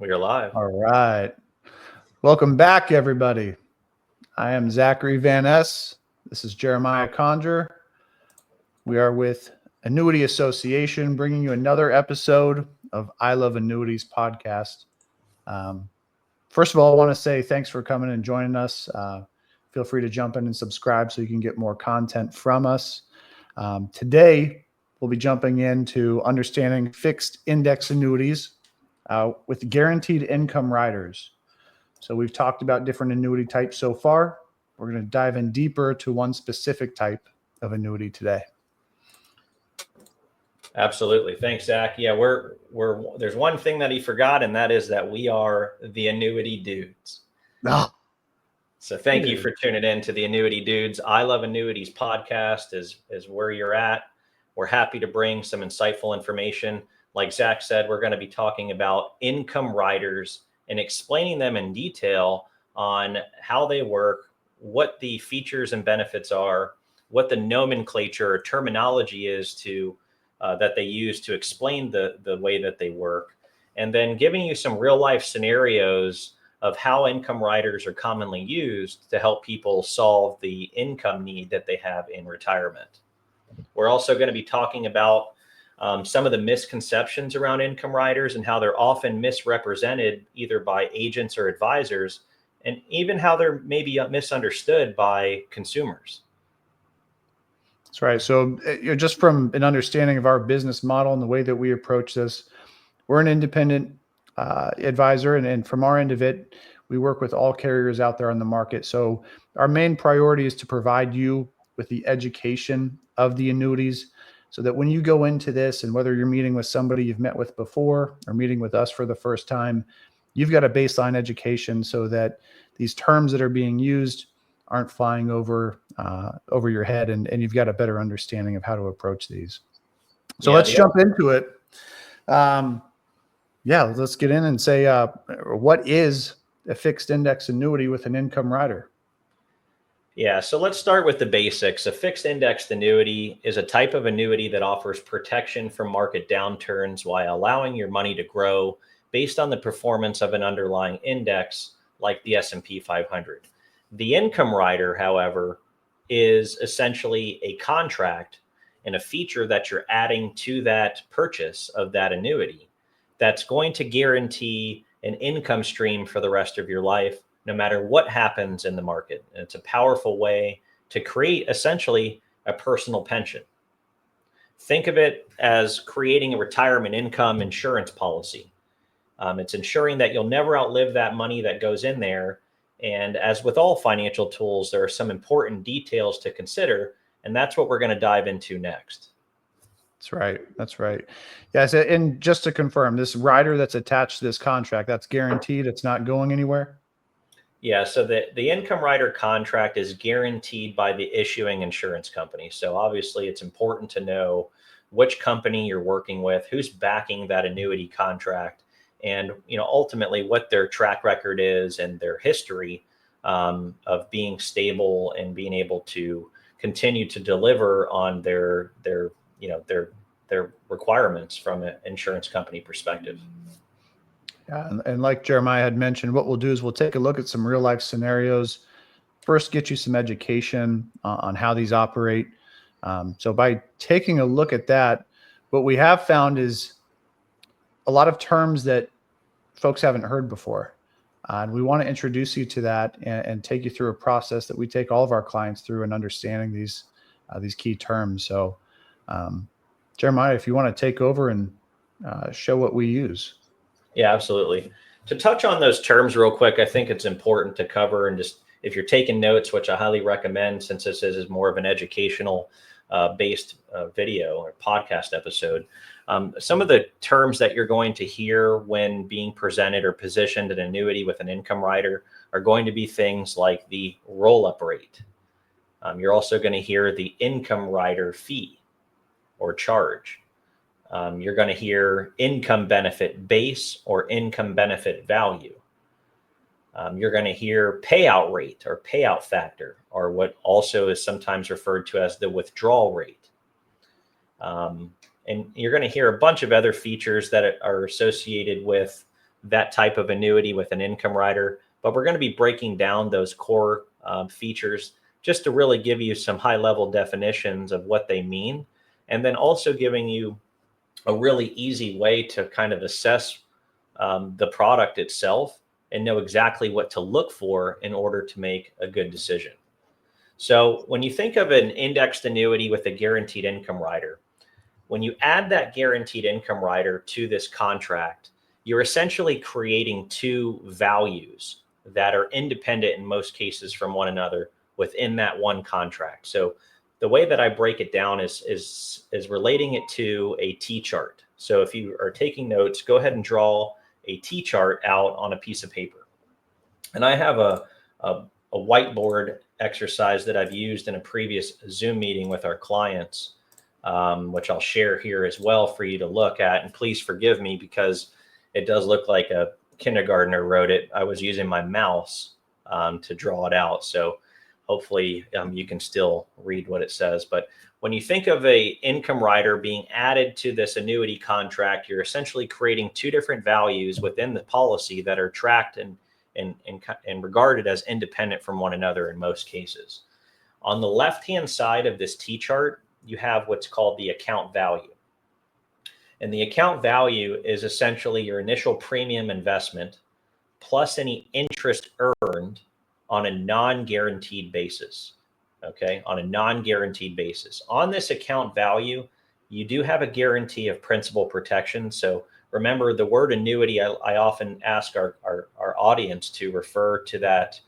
We are live. All right. Welcome back, everybody. I am Zachary Van Es. This is Jeremiah Konger. We are with Annuity Association, bringing you another episode of I Love Annuities podcast. First of all, I want to say thanks for coming and joining us. Feel free to jump in and subscribe so you can get more content from us. Today, we'll be jumping into understanding fixed index annuities with guaranteed income riders. So we've talked about different annuity types so far. We're going to dive in deeper to one specific type of annuity today. Absolutely. Thanks, Zach. Yeah, there's one thing that he forgot, and that is that we are the Annuity Dudes. Oh. So thank you for tuning in to the Annuity Dudes. I Love Annuities podcast is where you're at. We're happy to bring some insightful information. Like Zach said, we're going to be talking about income riders and explaining them in detail on how they work, what the features and benefits are, what the nomenclature or terminology is that they use to explain the way that they work, and then giving you some real life scenarios of how income riders are commonly used to help people solve the income need that they have in retirement. We're also going to be talking about some of the misconceptions around income riders and how they're often misrepresented either by agents or advisors, and even how they're maybe misunderstood by consumers. That's right. So just from an understanding of our business model and the way that we approach this, we're an independent advisor. And from our end of it, we work with all carriers out there on the market. So our main priority is to provide you with the education of the annuities so that when you go into this, and whether you're meeting with somebody you've met with before or meeting with us for the first time, you've got a baseline education so that these terms that are being used aren't flying over your head, and you've got a better understanding of how to approach these. So let's jump into it. Let's get in and say, what is a fixed index annuity with an income rider? Yeah, so let's start with the basics. A fixed indexed annuity is a type of annuity that offers protection from market downturns while allowing your money to grow based on the performance of an underlying index like the S&P 500. The income rider, however, is essentially a contract and a feature that you're adding to that purchase of that annuity that's going to guarantee an income stream for the rest of your life, no matter what happens in the market. And it's a powerful way to create essentially a personal pension. Think of it as creating a retirement income insurance policy. It's ensuring that you'll never outlive that money that goes in there. And as with all financial tools, there are some important details to consider, and that's what we're going to dive into next. That's right. Yes, and just to confirm, this rider that's attached to this contract, that's guaranteed. It's not going anywhere? Yeah, so the income rider contract is guaranteed by the issuing insurance company. So obviously it's important to know which company you're working with, who's backing that annuity contract, and ultimately what their track record is and their history of being stable and being able to continue to deliver on their requirements from an insurance company perspective. Yeah, and like Jeremiah had mentioned, what we'll do is we'll take a look at some real life scenarios. First, get you some education on how these operate. So by taking a look at that, what we have found is a lot of terms that folks haven't heard before. And we want to introduce you to that and take you through a process that we take all of our clients through in understanding these key terms. So Jeremiah, if you want to take over and show what we use. Yeah, absolutely. To touch on those terms real quick, I think it's important to cover, and just if you're taking notes, which I highly recommend since this is more of an educational based video or podcast episode, some of the terms that you're going to hear when being presented or positioned an annuity with an income rider are going to be things like the roll-up rate. You're also going to hear the income rider fee or charge. You're going to hear income benefit base or income benefit value. You're going to hear payout rate or payout factor, or what also is sometimes referred to as the withdrawal rate. And you're going to hear a bunch of other features that are associated with that type of annuity with an income rider, but we're going to be breaking down those core features just to really give you some high level definitions of what they mean, and then also giving you a really easy way to kind of assess the product itself and know exactly what to look for in order to make a good decision. So when you think of an indexed annuity with a guaranteed income rider, when you add that guaranteed income rider to this contract, you're essentially creating two values that are independent in most cases from one another within that one contract. So the way that I break it down is relating it to a T-chart. So if you are taking notes, go ahead and draw a T-chart out on a piece of paper. And I have a whiteboard exercise that I've used in a previous Zoom meeting with our clients, which I'll share here as well for you to look at. And please forgive me because it does look like a kindergartner wrote it. I was using my mouse to draw it out. So hopefully you can still read what it says. But when you think of a income rider being added to this annuity contract, you're essentially creating two different values within the policy that are tracked and regarded as independent from one another in most cases. On the left-hand side of this T-chart, you have what's called the account value. And the account value is essentially your initial premium investment plus any interest earned on a non-guaranteed basis. Okay, on a non-guaranteed basis. On this account value, you do have a guarantee of principal protection. So remember the word annuity, I often ask our audience to refer to that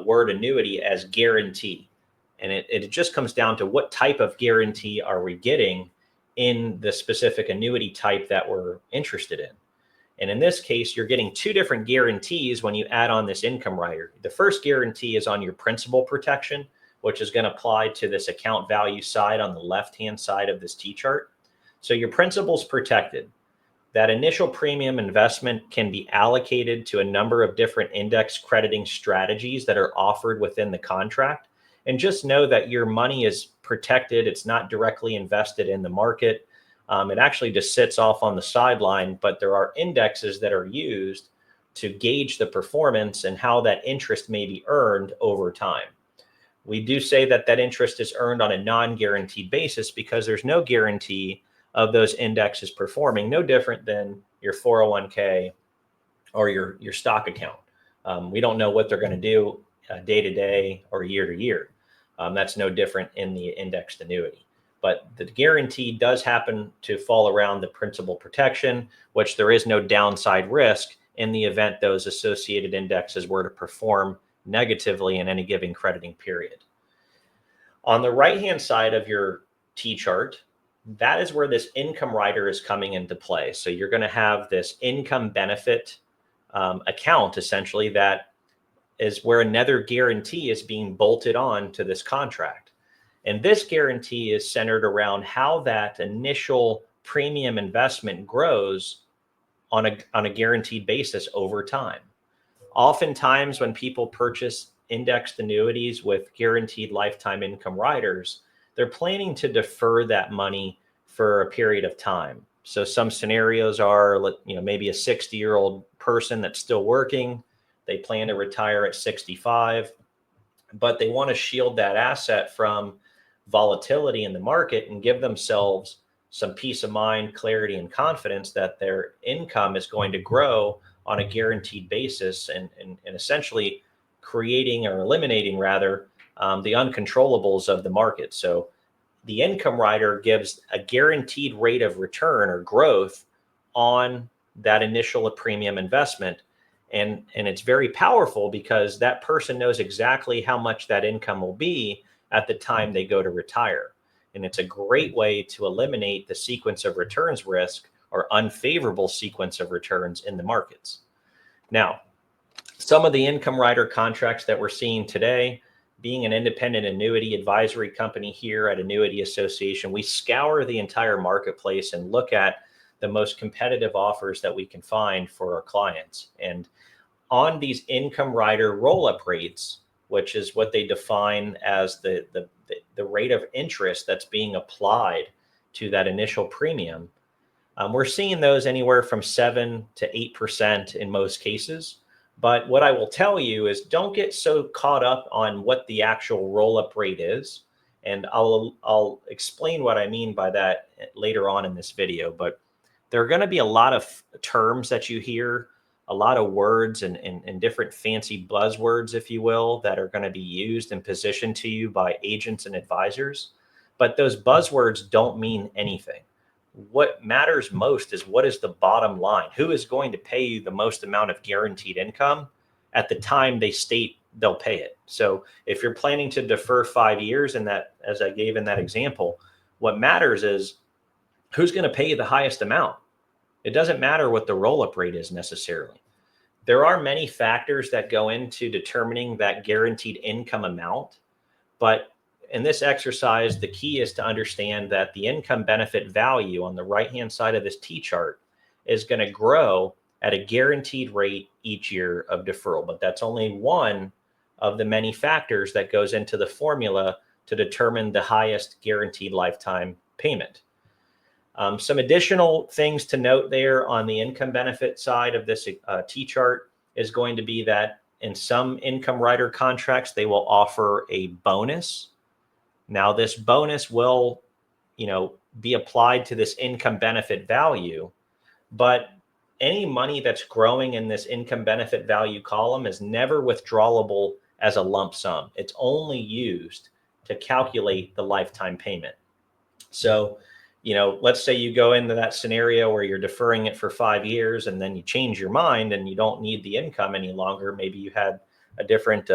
word annuity as guarantee. And it just comes down to what type of guarantee are we getting in the specific annuity type that we're interested in. And in this case, you're getting two different guarantees when you add on this income rider. The first guarantee is on your principal protection, which is going to apply to this account value side on the left-hand side of this T-chart. So your principal's protected. That initial premium investment can be allocated to a number of different index crediting strategies that are offered within the contract. And just know that your money is protected. It's not directly invested in the market. It actually just sits off on the sideline, but there are indexes that are used to gauge the performance and how that interest may be earned over time. We do say that that interest is earned on a non-guaranteed basis because there's no guarantee of those indexes performing, no different than your 401k or your stock account. We don't know what they're going to do day to day or year to year. That's no different in the indexed annuity. But the guarantee does happen to fall around the principal protection, which there is no downside risk in the event those associated indexes were to perform negatively in any given crediting period. On the right-hand side of your T-chart, that is where this income rider is coming into play. So you're going to have this income benefit account, essentially, that is where another guarantee is being bolted on to this contract. And this guarantee is centered around how that initial premium investment grows on a guaranteed basis over time. Oftentimes, when people purchase indexed annuities with guaranteed lifetime income riders, they're planning to defer that money for a period of time. So some scenarios are, maybe a 60-year-old person that's still working. They plan to retire at 65, but they want to shield that asset from volatility in the market and give themselves some peace of mind, clarity, and confidence that their income is going to grow on a guaranteed basis and essentially creating or eliminating rather the uncontrollables of the market. So the income rider gives a guaranteed rate of return or growth on that initial premium investment. And it's very powerful because that person knows exactly how much that income will be at the time they go to retire. And it's a great way to eliminate the sequence of returns risk or unfavorable sequence of returns in the markets. Now, some of the income rider contracts that we're seeing today, being an independent annuity advisory company here at Annuity Association, we scour the entire marketplace and look at the most competitive offers that we can find for our clients. And on these income rider roll-up rates, which is what they define as the rate of interest that's being applied to that initial premium, We're seeing those anywhere from 7 to 8% in most cases. But what I will tell you is don't get so caught up on what the actual roll-up rate is. And I'll explain what I mean by that later on in this video. But there are going to be a lot of terms that you hear, a lot of words and different fancy buzzwords, if you will, that are going to be used and positioned to you by agents and advisors. But those buzzwords don't mean anything. What matters most is what is the bottom line? Who is going to pay you the most amount of guaranteed income at the time they state they'll pay it? So if you're planning to defer 5 years, and that, as I gave in that example, what matters is who's going to pay you the highest amount. It doesn't matter what the roll-up rate is necessarily. There are many factors that go into determining that guaranteed income amount, but in this exercise, the key is to understand that the income benefit value on the right-hand side of this T chart is going to grow at a guaranteed rate each year of deferral. But that's only one of the many factors that goes into the formula to determine the highest guaranteed lifetime payment. Some additional things to note there on the income benefit side of this T chart is going to be that in some income rider contracts, they will offer a bonus. Now, this bonus will, be applied to this income benefit value, but any money that's growing in this income benefit value column is never withdrawable as a lump sum. It's only used to calculate the lifetime payment. So, let's say you go into that scenario where you're deferring it for 5 years and then you change your mind and you don't need the income any longer. Maybe you had a different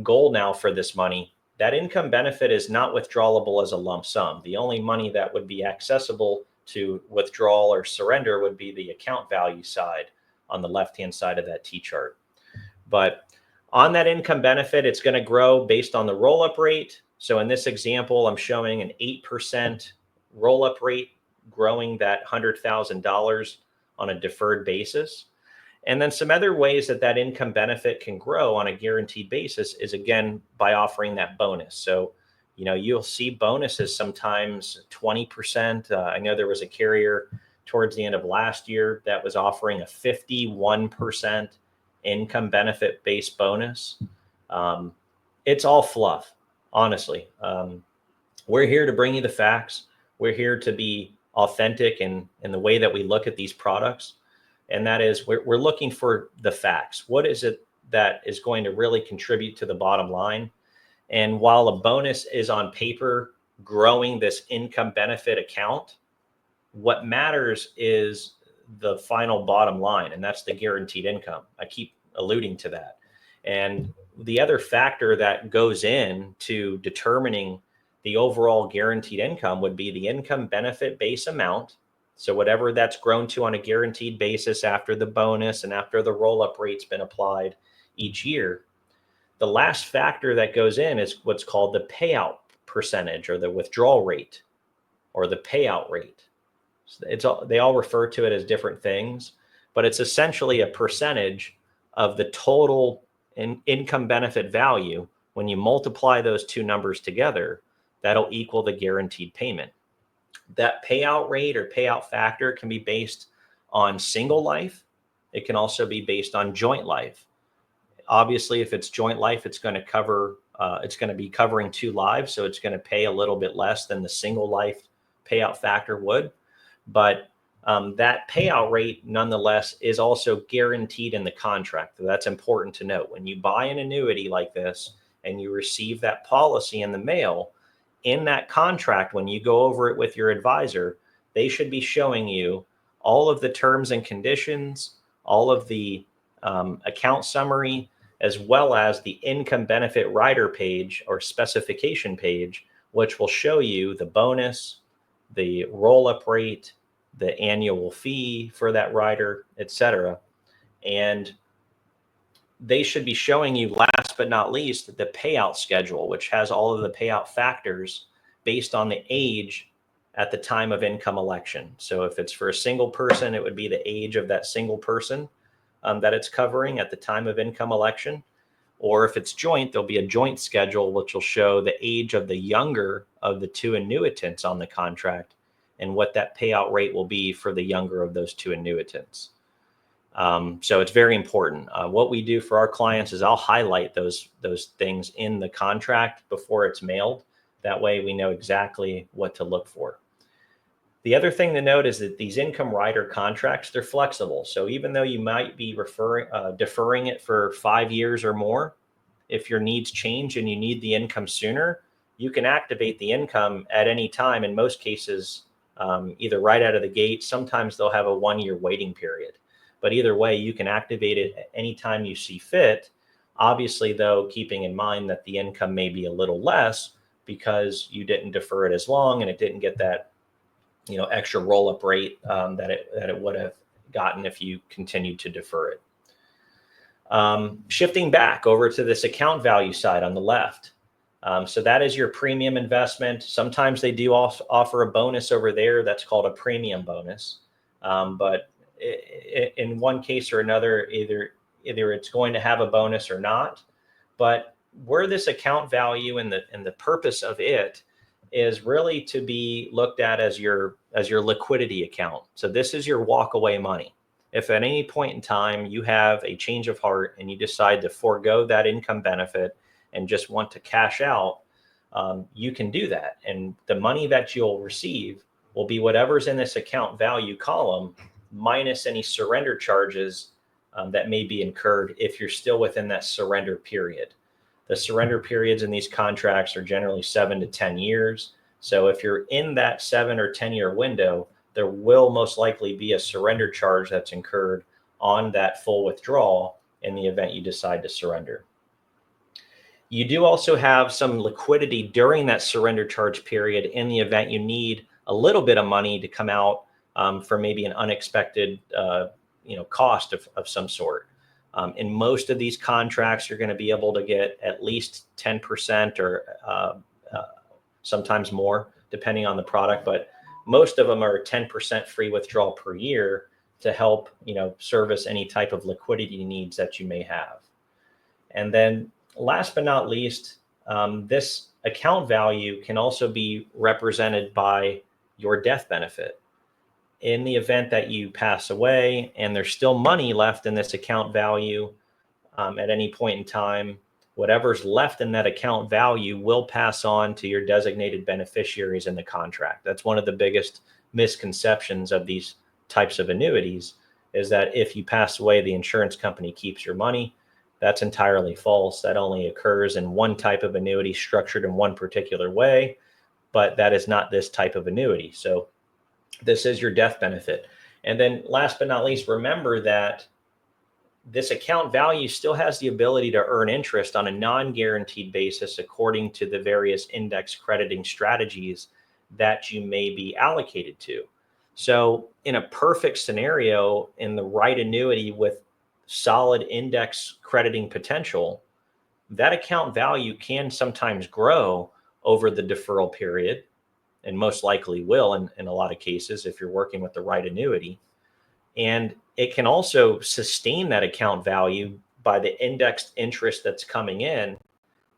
goal now for this money. That income benefit is not withdrawable as a lump sum. The only money that would be accessible to withdrawal or surrender would be the account value side on the left-hand side of that T chart. But on that income benefit, it's going to grow based on the roll-up rate. So in this example, I'm showing an 8% roll-up rate, growing that $100,000 on a deferred basis. And then some other ways that income benefit can grow on a guaranteed basis is, again, by offering that bonus. So, you'll see bonuses sometimes 20%. I know there was a carrier towards the end of last year that was offering a 51% income benefit based bonus. It's all fluff, honestly. We're here to bring you the facts. We're here to be authentic in the way that we look at these products. And that is, we're looking for the facts. What is it that is going to really contribute to the bottom line? And while a bonus is on paper growing this income benefit account, what matters is the final bottom line, and that's the guaranteed income. I keep alluding to that. And the other factor that goes into determining the overall guaranteed income would be the income benefit base amount. So whatever that's grown to on a guaranteed basis after the bonus and after the roll-up rate's been applied each year. The last factor that goes in is what's called the payout percentage, or the withdrawal rate, or the payout rate. So they all refer to it as different things, but it's essentially a percentage of the total income benefit value. When you multiply those two numbers together, that'll equal the guaranteed payment. That payout rate or payout factor can be based on single life. It can also be based on joint life. Obviously, if it's joint life, it's going to be covering 2 lives. So it's going to pay a little bit less than the single life payout factor would. But that payout rate, nonetheless, is also guaranteed in the contract. So that's important to note. When you buy an annuity like this and you receive that policy in the mail, in that contract, when you go over it with your advisor, they should be showing you all of the terms and conditions, all of the account summary, as well as the income benefit rider page or specification page, which will show you the bonus, the roll-up rate, the annual fee for that rider, etc. And they should be showing you, last but not least, the payout schedule, which has all of the payout factors based on the age at the time of income election. So if it's for a single person, it would be the age of that single person that it's covering at the time of income election. Or if it's joint, there'll be a joint schedule, which will show the age of the younger of the 2 annuitants on the contract. and what that payout rate will be for the younger of those two annuitants. So it's very important. What we do for our clients is I'll highlight those things in the contract before it's mailed. That way we know exactly what to look for. The other thing to note is that these income rider contracts, they're flexible. So even though you might be deferring it for 5 years or more, if your needs change and you need the income sooner, you can activate the income at any time. In most cases, either right out of the gate. Sometimes they'll have a 1-year waiting period. But either way, you can activate it at any time you see fit. Obviously, though, keeping in mind that the income may be a little less because you didn't defer it as long and it didn't get that extra roll-up rate that it would have gotten if you continued to defer it. Shifting back over to this account value side on the left. So that is your premium investment. Sometimes they do offer a bonus over there that's called a premium bonus. But in one case or another, either it's going to have a bonus or not. But where this account value and the purpose of it is really to be looked at as your liquidity account. So this is your walk away money. If at any point in time you have a change of heart and you decide to forego that income benefit and just want to cash out, you can do that. And the money that you'll receive will be whatever's in this account value column minus any surrender charges that may be incurred if you're still within that surrender period. The surrender periods in these contracts are generally 7 to 10 years. So if you're in that 7 or 10 year window, there will most likely be a surrender charge that's incurred on that full withdrawal in the event you decide to surrender. You do also have some liquidity during that surrender charge period in the event you need a little bit of money to come out for maybe an unexpected cost of some sort. In most of these contracts, you're going to be able to get at least 10% or sometimes more, depending on the product. But most of them are 10% free withdrawal per year to help service any type of liquidity needs that you may have. And then last but not least, this account value can also be represented by your death benefit. In the event that you pass away and there's still money left in this account value at any point in time, whatever's left in that account value will pass on to your designated beneficiaries in the contract. That's one of the biggest misconceptions of these types of annuities, is that if you pass away, the insurance company keeps your money. That's entirely false. That only occurs in one type of annuity structured in one particular way, but that is not this type of annuity. So this is your death benefit. And then last but not least, remember that this account value still has the ability to earn interest on a non-guaranteed basis according to the various index crediting strategies that you may be allocated to. So in a perfect scenario, in the right annuity with solid index crediting potential, that account value can sometimes grow over the deferral period, and most likely will in a lot of cases if you're working with the right annuity. And it can also sustain that account value by the indexed interest that's coming in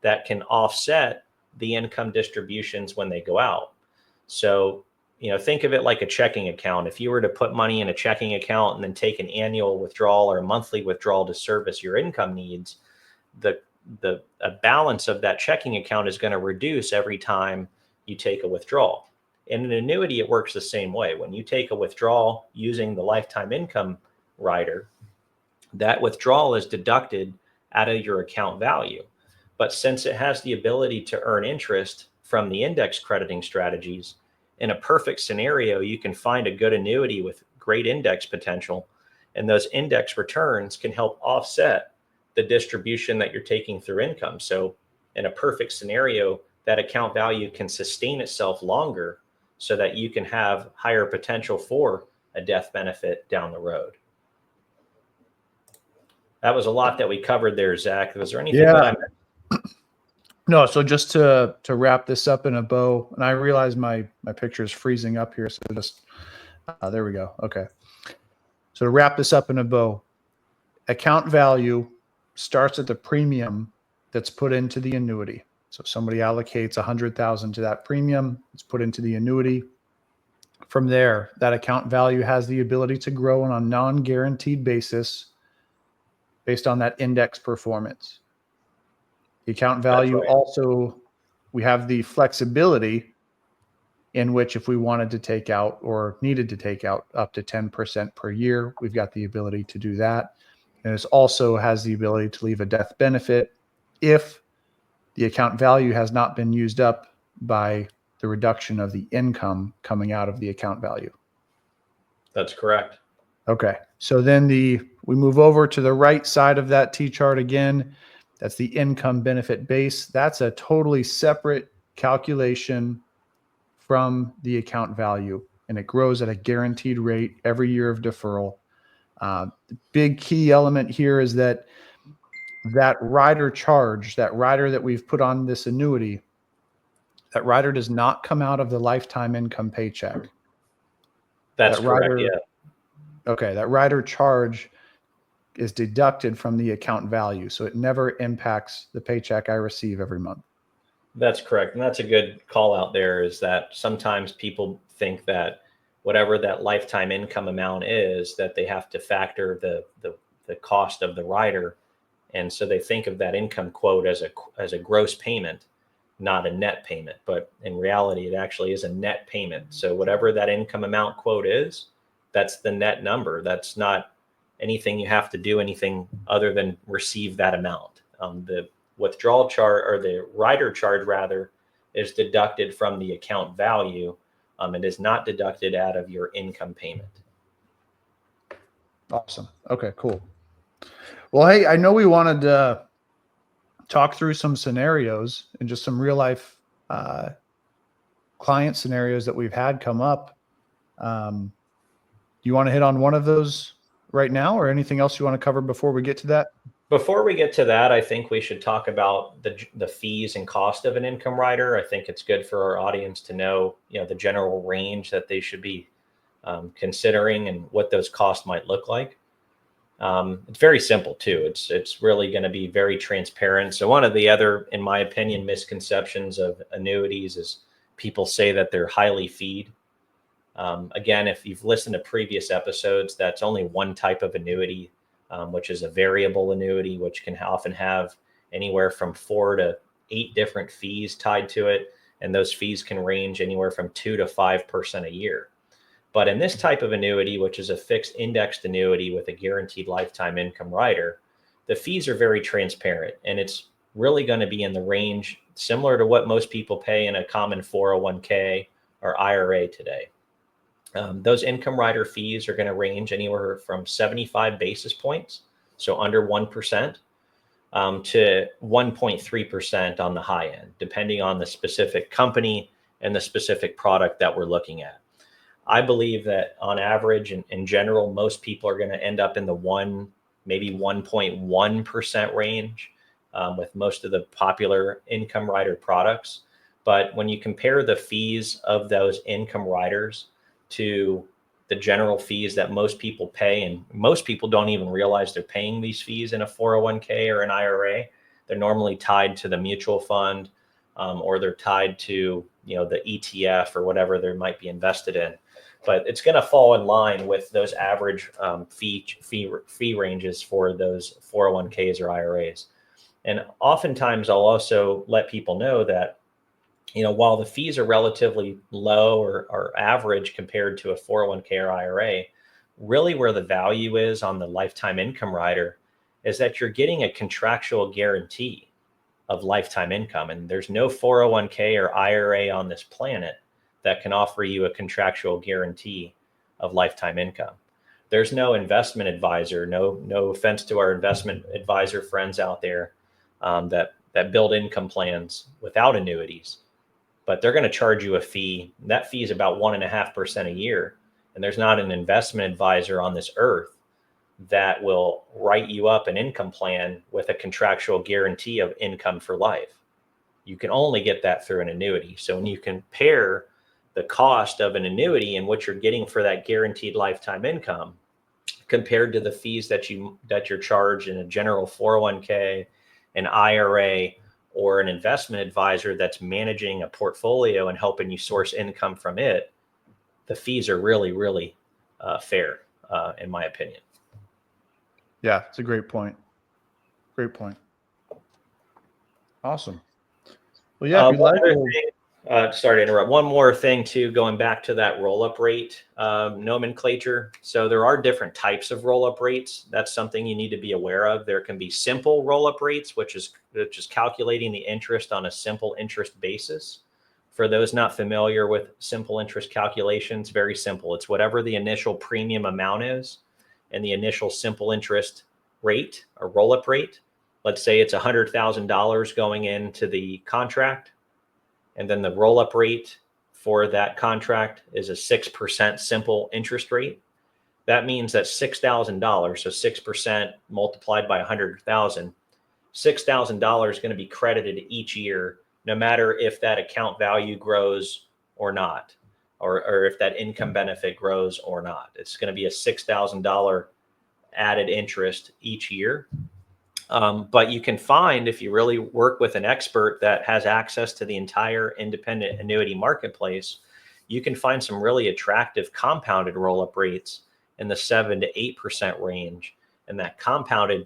that can offset the income distributions when they go out. So, think of it like a checking account. If you were to put money in a checking account and then take an annual withdrawal or a monthly withdrawal to service your income needs, the balance of that checking account is going to reduce every time you take a withdrawal. In an annuity, it works the same way. When you take a withdrawal using the lifetime income rider, that withdrawal is deducted out of your account value. But since it has the ability to earn interest from the index crediting strategies, in a perfect scenario, you can find a good annuity with great index potential, and those index returns can help offset the distribution that you're taking through income. So in a perfect scenario, that account value can sustain itself longer so that you can have higher potential for a death benefit down the road. That was a lot that we covered there, Zach. Was there anything that I missed? No, so just to wrap this up in a bow, and I realize my picture is freezing up here, so just there we go. Okay. So to wrap this up in a bow, account value starts at the premium that's put into the annuity. So somebody allocates $100,000 to that premium. It's put into the annuity From there, that account value has the ability to grow on a non-guaranteed basis based on that index performance. The account value right. also, we have the flexibility in which if we wanted to take out or needed to take out up to 10% per year, we've got the ability to do that. And it also has the ability to leave a death benefit if the account value has not been used up by the reduction of the income coming out of the account value. That's correct. Okay. So then we move over to the right side of that T chart again. That's the income benefit base. That's a totally separate calculation from the account value, and it grows at a guaranteed rate every year of deferral. The big key element here is that rider charge, that rider that we've put on this annuity, that rider does not come out of the lifetime income paycheck. That's That correct. rider, Yeah. okay, that rider charge is deducted from the account value, so it never impacts the paycheck I receive every month. That's correct. And that's a good call out there, is that sometimes people think that whatever that lifetime income amount is, that they have to factor the cost of the rider. And so they think of that income quote as a gross payment, not a net payment. But in reality, it actually is a net payment. So whatever that income amount quote is, that's the net number. That's not anything you have to do anything other than receive that amount. The withdrawal charge, or the rider charge rather, is deducted from the account value. It is not deducted out of your income payment. Awesome. Okay, cool. Well, hey, I know we wanted to talk through some scenarios and just some real life client scenarios that we've had come up. Do you want to hit on one of those right now, or anything else you want to cover before we get to that? Before we get to that, I think we should talk about the fees and cost of an income rider. I think it's good for our audience to know, the general range that they should be considering and what those costs might look like. It's very simple too. It's really going to be very transparent. So one of the other, in my opinion, misconceptions of annuities is people say that they're highly feed. Again, if you've listened to previous episodes, that's only one type of annuity, which is a variable annuity, which can often have anywhere from 4 to 8 different fees tied to it. And those fees can range anywhere from 2 to 5% a year. But in this type of annuity, which is a fixed indexed annuity with a guaranteed lifetime income rider, the fees are very transparent, and it's really going to be in the range similar to what most people pay in a common 401k or IRA today. Those income rider fees are going to range anywhere from 75 basis points, so under 1%, to 1.3% on the high end, depending on the specific company and the specific product that we're looking at. I believe that on average, in general, most people are going to end up in the maybe 1.1% range with most of the popular income rider products. But when you compare the fees of those income riders to the general fees that most people pay, and most people don't even realize they're paying these fees in a 401k or an IRA. They're normally tied to the mutual fund, or they're tied to the ETF or whatever they might be invested in. But it's going to fall in line with those average fee ranges for those 401ks or IRAs. And oftentimes I'll also let people know that, while the fees are relatively low or average compared to a 401k or IRA, really where the value is on the lifetime income rider is that you're getting a contractual guarantee of lifetime income. And there's no 401k or IRA on this planet that can offer you a contractual guarantee of lifetime income. There's no investment advisor, no offense to our investment advisor friends out there that build income plans without annuities, but they're going to charge you a fee. That fee is about 1.5% a year. And there's not an investment advisor on this earth that will write you up an income plan with a contractual guarantee of income for life. You can only get that through an annuity. So when you compare the cost of an annuity and what you're getting for that guaranteed lifetime income compared to the fees that you're charged in a general 401k, an IRA, or an investment advisor that's managing a portfolio and helping you source income from it, the fees are really, really fair, in my opinion. Yeah, it's a great point. Great point. Awesome. Well, yeah, if you like, sorry to interrupt. One more thing too, going back to that roll-up rate nomenclature. So there are different types of roll-up rates. That's something you need to be aware of. There can be simple roll-up rates, which is calculating the interest on a simple interest basis. For those not familiar with simple interest calculations, very simple. It's whatever the initial premium amount is and the initial simple interest rate or roll-up rate. Let's say it's $100,000 going into the contract, and then the roll-up rate for that contract is a 6% simple interest rate. That means that $6,000, so 6% multiplied by 100,000, $6,000 is going to be credited each year, no matter if that account value grows or not, or if that income benefit grows or not. It's going to be a $6,000 added interest each year. But you can find, if you really work with an expert that has access to the entire independent annuity marketplace, you can find some really attractive compounded roll-up rates in the 7 to 8% range. And that compounded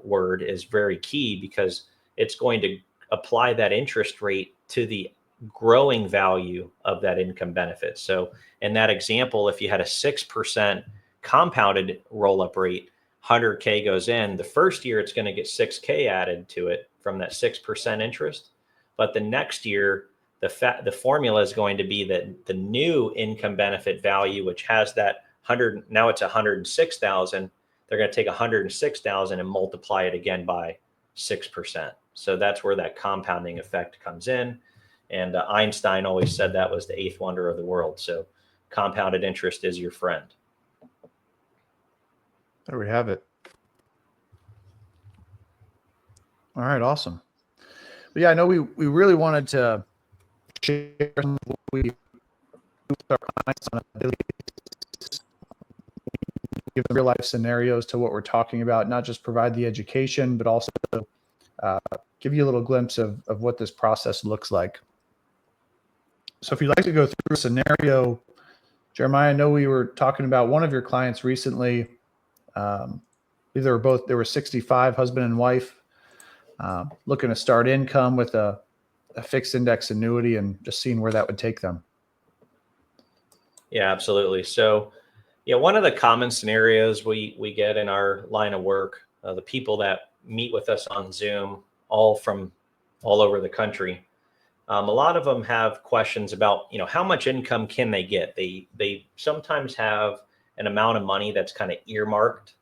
word is very key because it's going to apply that interest rate to the growing value of that income benefit. So in that example, if you had a 6% compounded roll-up rate, 100K goes in, the first year it's going to get 6K added to it from that 6% interest. But the next year, the formula is going to be that the new income benefit value, which has that 100, now it's 106,000. They're going to take 106,000 and multiply it again by 6%. So that's where that compounding effect comes in. And Einstein always said that was the eighth wonder of the world. So compounded interest is your friend. there we have it. All right, awesome. But yeah, I know we really wanted to share some of what we do with our clients on a daily basis, give real life scenarios to what we're talking about, not just provide the education, but also give you a little glimpse of what this process looks like. So if you'd like to go through a scenario, Jeremiah, I know we were talking about one of your clients recently. They were 65, husband and wife, looking to start income with a fixed index annuity and just seeing where that would take them. Yeah, absolutely. So, one of the common scenarios we get in our line of work, the people that meet with us on Zoom, all from all over the country, a lot of them have questions about, how much income can they get? They sometimes have an amount of money that's kind of earmarked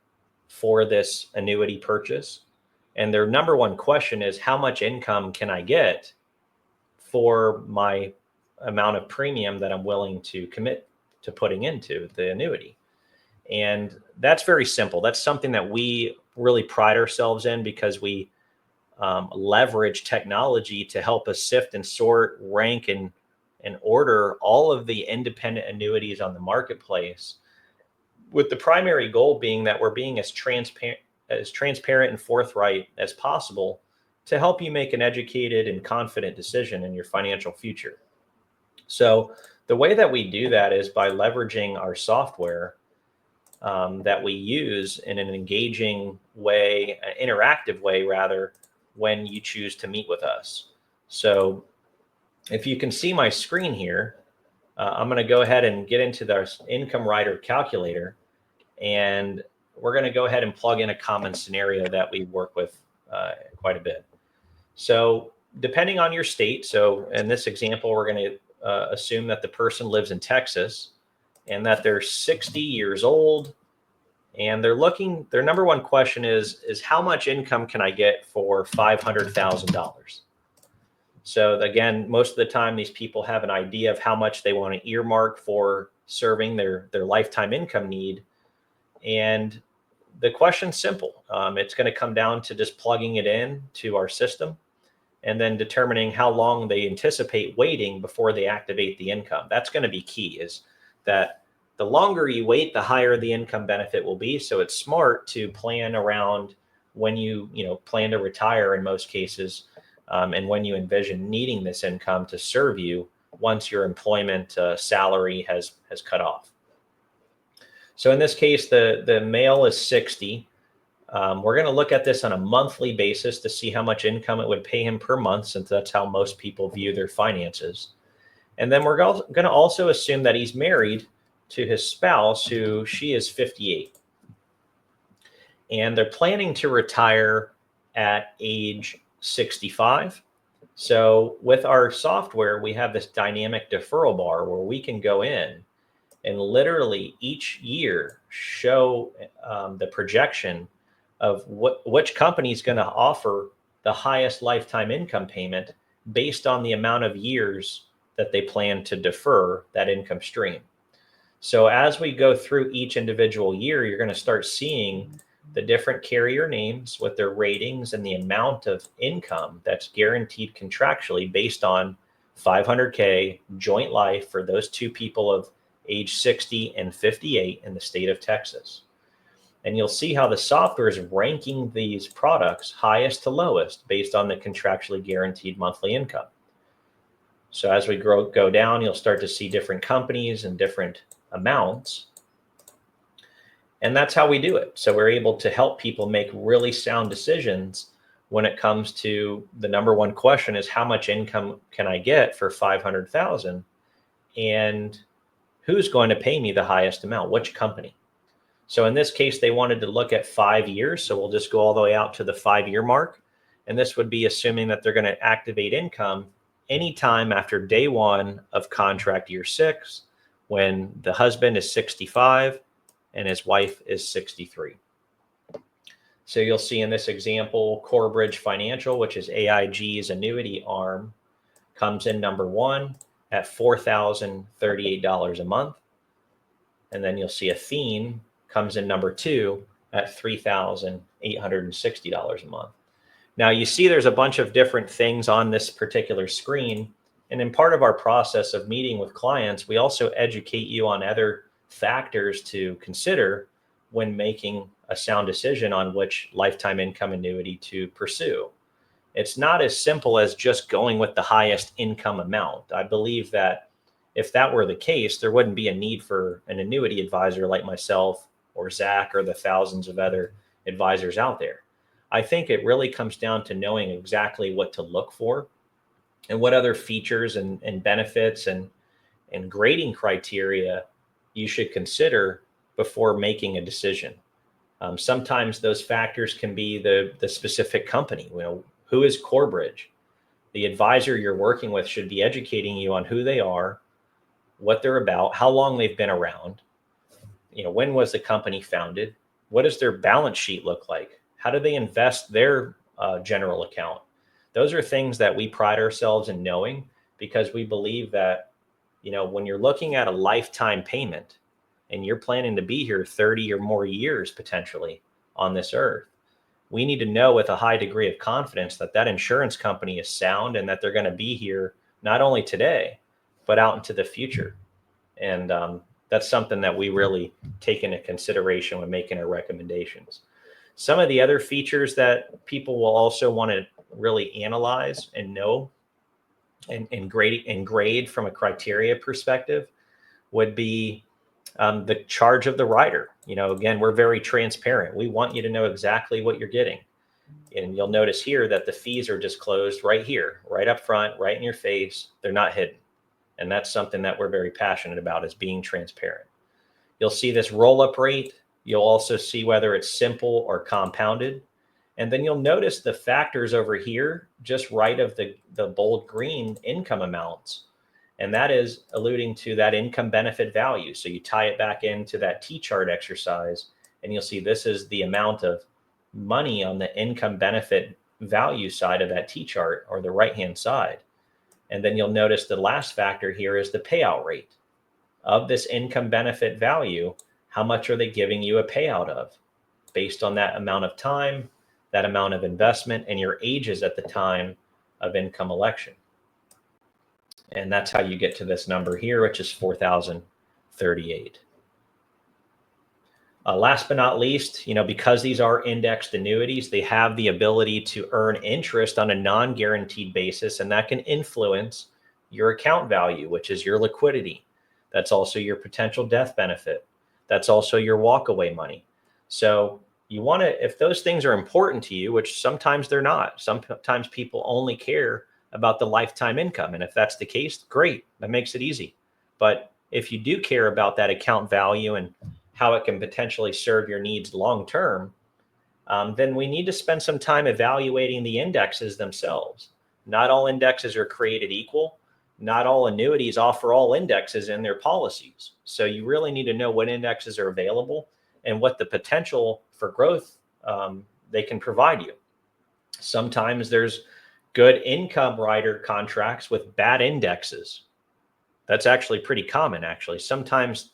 for this annuity purchase. And their number one question is, how much income can I get for my amount of premium that I'm willing to commit to putting into the annuity? And that's very simple. That's something that we really pride ourselves in because we leverage technology to help us sift and sort, rank, and order all of the independent annuities on the marketplace, with the primary goal being that we're being as transparent and forthright as possible to help you make an educated and confident decision in your financial future. So the way that we do that is by leveraging our software that we use in an engaging way, an interactive way rather, when you choose to meet with us. So if you can see my screen here, I'm going to go ahead and get into the income rider calculator, and we're going to go ahead and plug in a common scenario that we work with quite a bit. So depending on your state, so in this example, we're going to assume that the person lives in Texas and that they're 60 years old, and their number one question is how much income can I get for $500,000? So again, most of the time, these people have an idea of how much they want to earmark for serving their lifetime income need. And the question's simple. It's going to come down to just plugging it in to our system and then determining how long they anticipate waiting before they activate the income. That's going to be key, is that the longer you wait, the higher the income benefit will be. So it's smart to plan around when you plan to retire in most cases, and when you envision needing this income to serve you once your employment salary has cut off. So in this case, the male is 60. We're going to look at this on a monthly basis to see how much income it would pay him per month, since that's how most people view their finances. And then we're going to also assume that he's married to his spouse, who she is 58. And they're planning to retire at age 65. So with our software, we have this dynamic deferral bar where we can go in and literally each year show the projection of which company is going to offer the highest lifetime income payment based on the amount of years that they plan to defer that income stream. So as we go through each individual year, you're going to start seeing the different carrier names with their ratings and the amount of income that's guaranteed contractually based on 500K joint life for those two people of age 60 and 58 in the state of Texas. And you'll see how the software is ranking these products highest to lowest based on the contractually guaranteed monthly income. So as we go down, you'll start to see different companies and different amounts. And that's how we do it. So we're able to help people make really sound decisions when it comes to the number one question is, how much income can I get for 500,000? And who's going to pay me the highest amount? Which company? So in this case, they wanted to look at 5 years. So we'll just go all the way out to the 5-year mark. And this would be assuming that they're going to activate income anytime after day one of contract year 6, when the husband is 65 and his wife is 63. So you'll see in this example, Corebridge Financial, which is AIG's annuity arm, comes in number 1 at $4,038 a month. And then you'll see Athene comes in number 2 at $3,860 a month. Now you see there's a bunch of different things on this particular screen. And in part of our process of meeting with clients, we also educate you on other factors to consider when making a sound decision on which lifetime income annuity to pursue. It's not as simple as just going with the highest income amount. I believe that if that were the case, there wouldn't be a need for an annuity advisor like myself or Zach or the thousands of other advisors out there. I think it really comes down to knowing exactly what to look for and what other features and benefits and grading criteria you should consider before making a decision. Sometimes those factors can be the specific company. You know, who is Corebridge? The advisor you're working with should be educating you on who they are, what they're about, how long they've been around. You know, when was the company founded? What does their balance sheet look like? How do they invest their general account? Those are things that we pride ourselves in knowing, because we believe that, you know, when you're looking at a lifetime payment and you're planning to be here 30 or more years potentially on this earth, we need to know with a high degree of confidence that that insurance company is sound and that they're going to be here not only today, but out into the future. And that's something that we really take into consideration when making our recommendations. Some of the other features that people will also want to really analyze and know and grade from a criteria perspective would be the charge of the rider. You know, again, we're very transparent. We want you to know exactly what you're getting. And you'll notice here that the fees are disclosed right here, right up front, right in your face. They're not hidden. And that's something that we're very passionate about, is being transparent. You'll see this roll-up rate. You'll also see whether it's simple or compounded. And then you'll notice the factors over here, just right of the bold green income amounts. And that is alluding to that income benefit value. So you tie it back into that T-chart exercise, and you'll see this is the amount of money on the income benefit value side of that T-chart, or the right-hand side. And then you'll notice the last factor here is the payout rate of this income benefit value. How much are they giving you a payout of based on that amount of time, that amount of investment, and your ages at the time of income election. And that's how you get to this number here, which is 4,038. Last but not least, you know, because these are indexed annuities, they have the ability to earn interest on a non-guaranteed basis, and that can influence your account value, which is your liquidity. That's also your potential death benefit. That's also your walkaway money. So you want to, if those things are important to you, which sometimes they're not, sometimes people only care about the lifetime income. And if that's the case, great, that makes it easy. But if you do care about that account value and how it can potentially serve your needs long-term, then we need to spend some time evaluating the indexes themselves. Not all indexes are created equal. Not all annuities offer all indexes in their policies. So you really need to know what indexes are available and what the potential for growth they can provide you. Sometimes there's good income rider contracts with bad indexes. That's actually pretty common, actually. Sometimes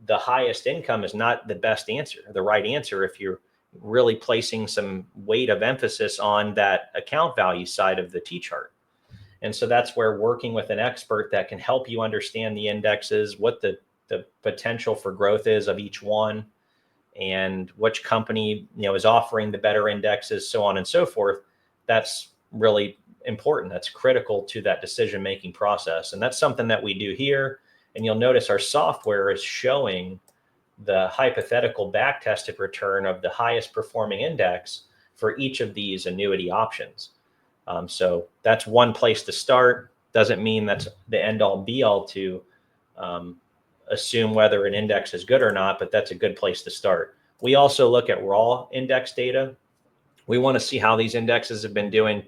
the highest income is not the best answer, the right answer, if you're really placing some weight of emphasis on that account value side of the T-chart. And so that's where working with an expert that can help you understand the indexes, what the potential for growth is of each one, and which company is offering the better indexes, so on and so forth. That's really important. That's critical to that decision-making process. And that's something that we do here. And you'll notice our software is showing the hypothetical back-tested return of the highest performing index for each of these annuity options. So that's one place to start. Doesn't mean that's the end-all be-all to assume whether an index is good or not, but that's a good place to start. We also look at raw index data. We want to see how these indexes have been doing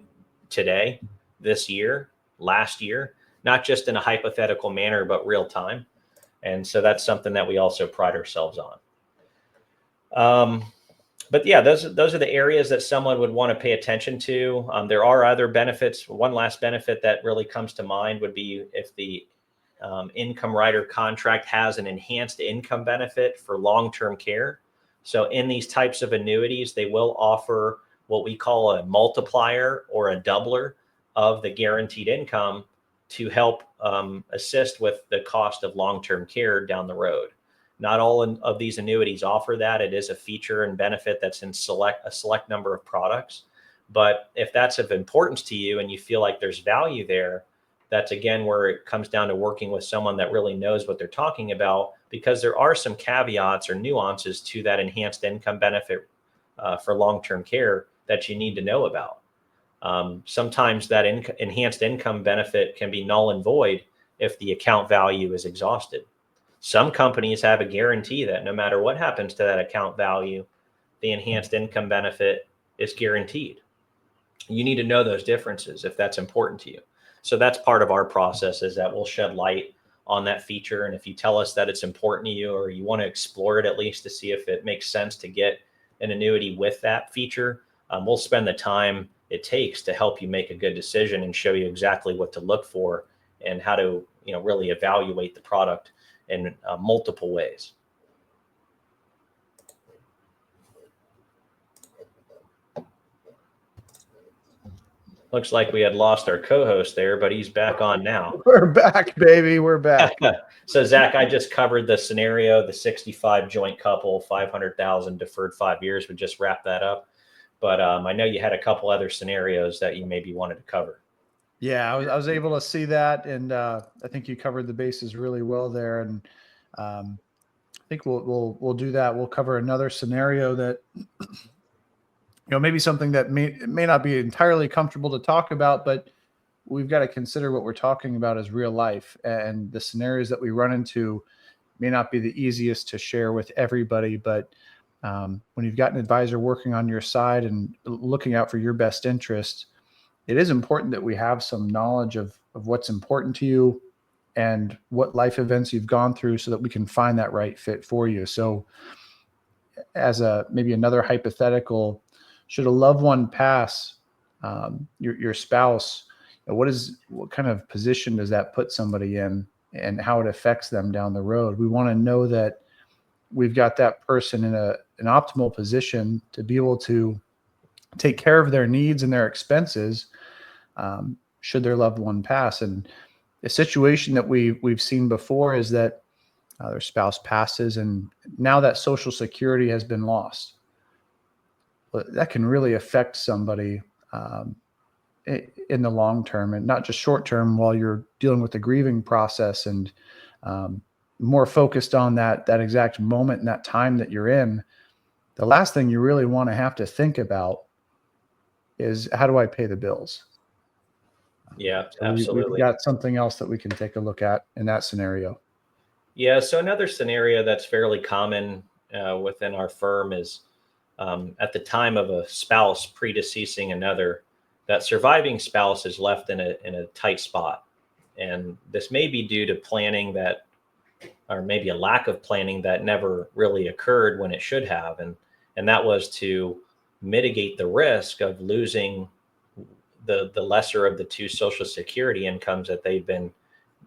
today, this year, last year, not just in a hypothetical manner, but real time. And so that's something that we also pride ourselves on. But yeah, those are the areas that someone would want to pay attention to. There are other benefits. One last benefit that really comes to mind would be if the income rider contract has an enhanced income benefit for long-term care. So in these types of annuities, they will offer what we call a multiplier or a doubler of the guaranteed income to help assist with the cost of long-term care down the road. Not all of these annuities offer that. It is a feature and benefit that's in a select number of products. But if that's of importance to you and you feel like there's value there, that's again where it comes down to working with someone that really knows what they're talking about, because there are some caveats or nuances to that enhanced income benefit for long-term care that you need to know about. Sometimes that enhanced income benefit can be null and void if the account value is exhausted. Some companies have a guarantee that no matter what happens to that account value, the enhanced income benefit is guaranteed. You need to know those differences if that's important to you. So that's part of our process, is that we'll shed light on that feature. And if you tell us that it's important to you, or you want to explore it at least to see if it makes sense to get an annuity with that feature, we'll spend the time it takes to help you make a good decision and show you exactly what to look for and how to really evaluate the product in multiple ways. Looks like we had lost our co-host there, but he's back on now. We're back, baby. We're back. So Zach, I just covered the scenario, the 65 joint couple, 500,000 deferred 5 years. We just wrapped that up. But I know you had a couple other scenarios that you maybe wanted to cover. Yeah, I was able to see that, and I think you covered the bases really well there. And I think we'll do that. We'll cover another scenario that maybe something that may not be entirely comfortable to talk about, but we've got to consider what we're talking about as real life, and the scenarios that we run into may not be the easiest to share with everybody. But when you've got an advisor working on your side and looking out for your best interest, it is important that we have some knowledge of what's important to you and what life events you've gone through, so that we can find that right fit for you. So as maybe another hypothetical, should a loved one pass, your spouse, what kind of position does that put somebody in, and how it affects them down the road? We want to know that we've got that person in an optimal position to be able to take care of their needs and their expenses should their loved one pass. And a situation that we've seen before is that their spouse passes, and now that Social Security has been lost. But that can really affect somebody in the long term, and not just short term while you're dealing with the grieving process, and more focused on that exact moment and that time that you're in. The last thing you really want to have to think about is, how do I pay the bills? Yeah, So absolutely. we've got something else that we can take a look at in that scenario. Yeah. So another scenario that's fairly common within our firm is at the time of a spouse predeceasing another, that surviving spouse is left in a tight spot. And this may be due to planning that, or maybe a lack of planning that never really occurred when it should have. And that was to mitigate the risk of losing the lesser of the two Social Security incomes that they've been,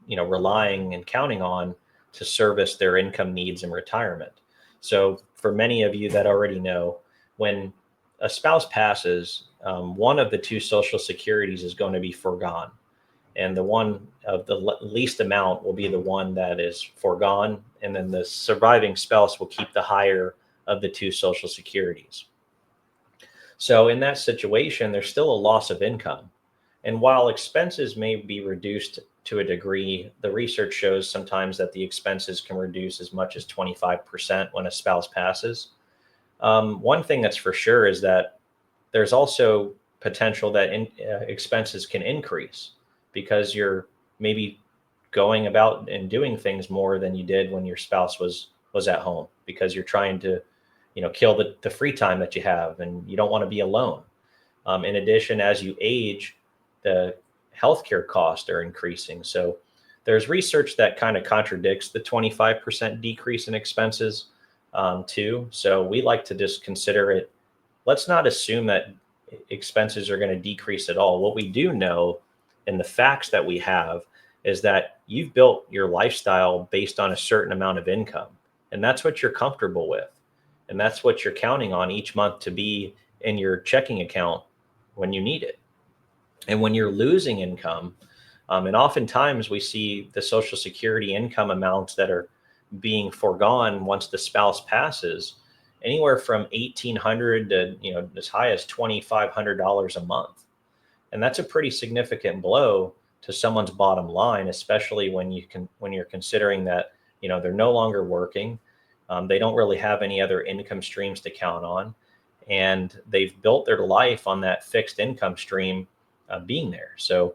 relying and counting on to service their income needs in retirement. So for many of you that already know, when a spouse passes, one of the two Social Securities is going to be foregone. And the one of the least amount will be the one that is foregone. And then the surviving spouse will keep the higher of the two Social Securities. So in that situation, there's still a loss of income. And while expenses may be reduced to a degree, the research shows sometimes that the expenses can reduce as much as 25% when a spouse passes. One thing that's for sure is that there's also potential that expenses can increase because you're maybe going about and doing things more than you did when your spouse was at home, because you're trying to kill the free time that you have, and you don't want to be alone. In addition, as you age, the healthcare costs are increasing. So there's research that kind of contradicts the 25% decrease in expenses too. So we like to just consider it. Let's not assume that expenses are going to decrease at all. What we do know, and the facts that we have, is that you've built your lifestyle based on a certain amount of income, and that's what you're comfortable with. And that's what you're counting on each month to be in your checking account when you need it. And when you're losing income, and oftentimes we see the Social Security income amounts that are being foregone once the spouse passes, anywhere from $1,800 to as high as $2,500 a month. And that's a pretty significant blow to someone's bottom line, especially when you're considering that they're no longer working. They don't really have any other income streams to count on, and they've built their life on that fixed income stream being there. So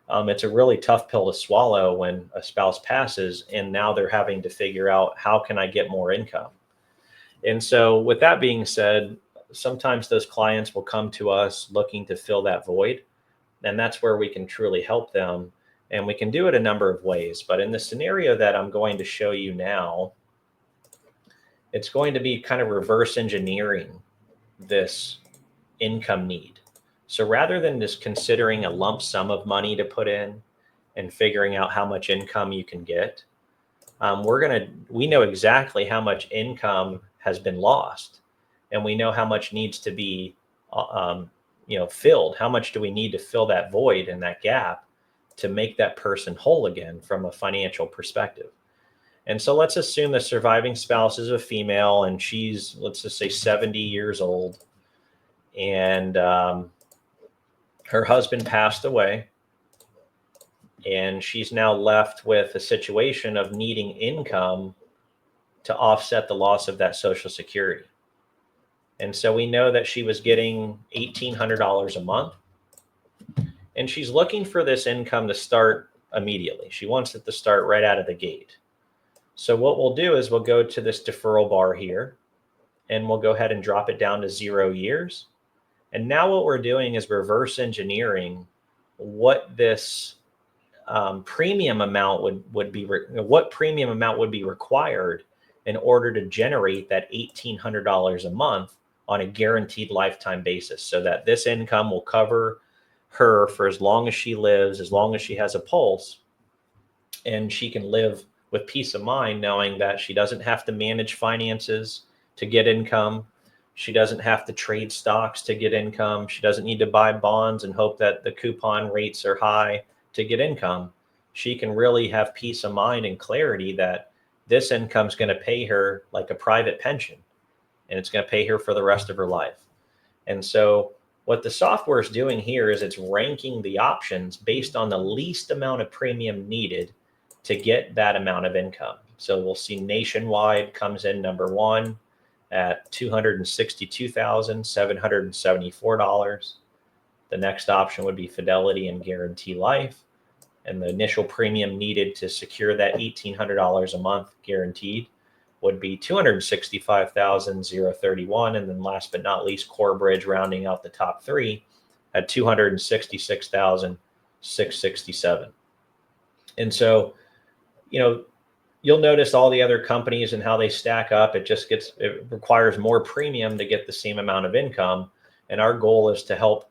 it's a really tough pill to swallow when a spouse passes, and now they're having to figure out, how can I get more income? And so with that being said, sometimes those clients will come to us looking to fill that void, and that's where we can truly help them. And we can do it a number of ways. But in the scenario that I'm going to show you now, it's going to be kind of reverse engineering this income need. So rather than just considering a lump sum of money to put in and figuring out how much income you can get, we know exactly how much income has been lost, and we know how much needs to be filled. How much do we need to fill that void and that gap to make that person whole again from a financial perspective? And so let's assume the surviving spouse is a female, and she's, let's just say, 70 years old, and her husband passed away, and she's now left with a situation of needing income to offset the loss of that Social Security. And so we know that she was getting $1,800 a month, and she's looking for this income to start immediately. She wants it to start right out of the gate. So what we'll do is we'll go to this deferral bar here, and we'll go ahead and drop it down to 0 years. And now what we're doing is reverse engineering what this premium amount would be, what premium amount would be required in order to generate that $1,800 a month on a guaranteed lifetime basis, so that this income will cover her for as long as she lives, as long as she has a pulse, and she can live with peace of mind knowing that she doesn't have to manage finances to get income. She doesn't have to trade stocks to get income. She doesn't need to buy bonds and hope that the coupon rates are high to get income. She can really have peace of mind and clarity that this income is going to pay her like a private pension, and it's going to pay her for the rest of her life. And so What the software is doing here is it's ranking the options based on the least amount of premium needed to get that amount of income. So we'll see Nationwide comes in number one at $262,774. The next option would be Fidelity and Guarantee Life. And the initial premium needed to secure that $1,800 a month guaranteed would be $265,031. And then last but not least, Corebridge rounding out the top three at $266,667. And so, you'll notice all the other companies and how they stack up. It requires more premium to get the same amount of income. And our goal is to help,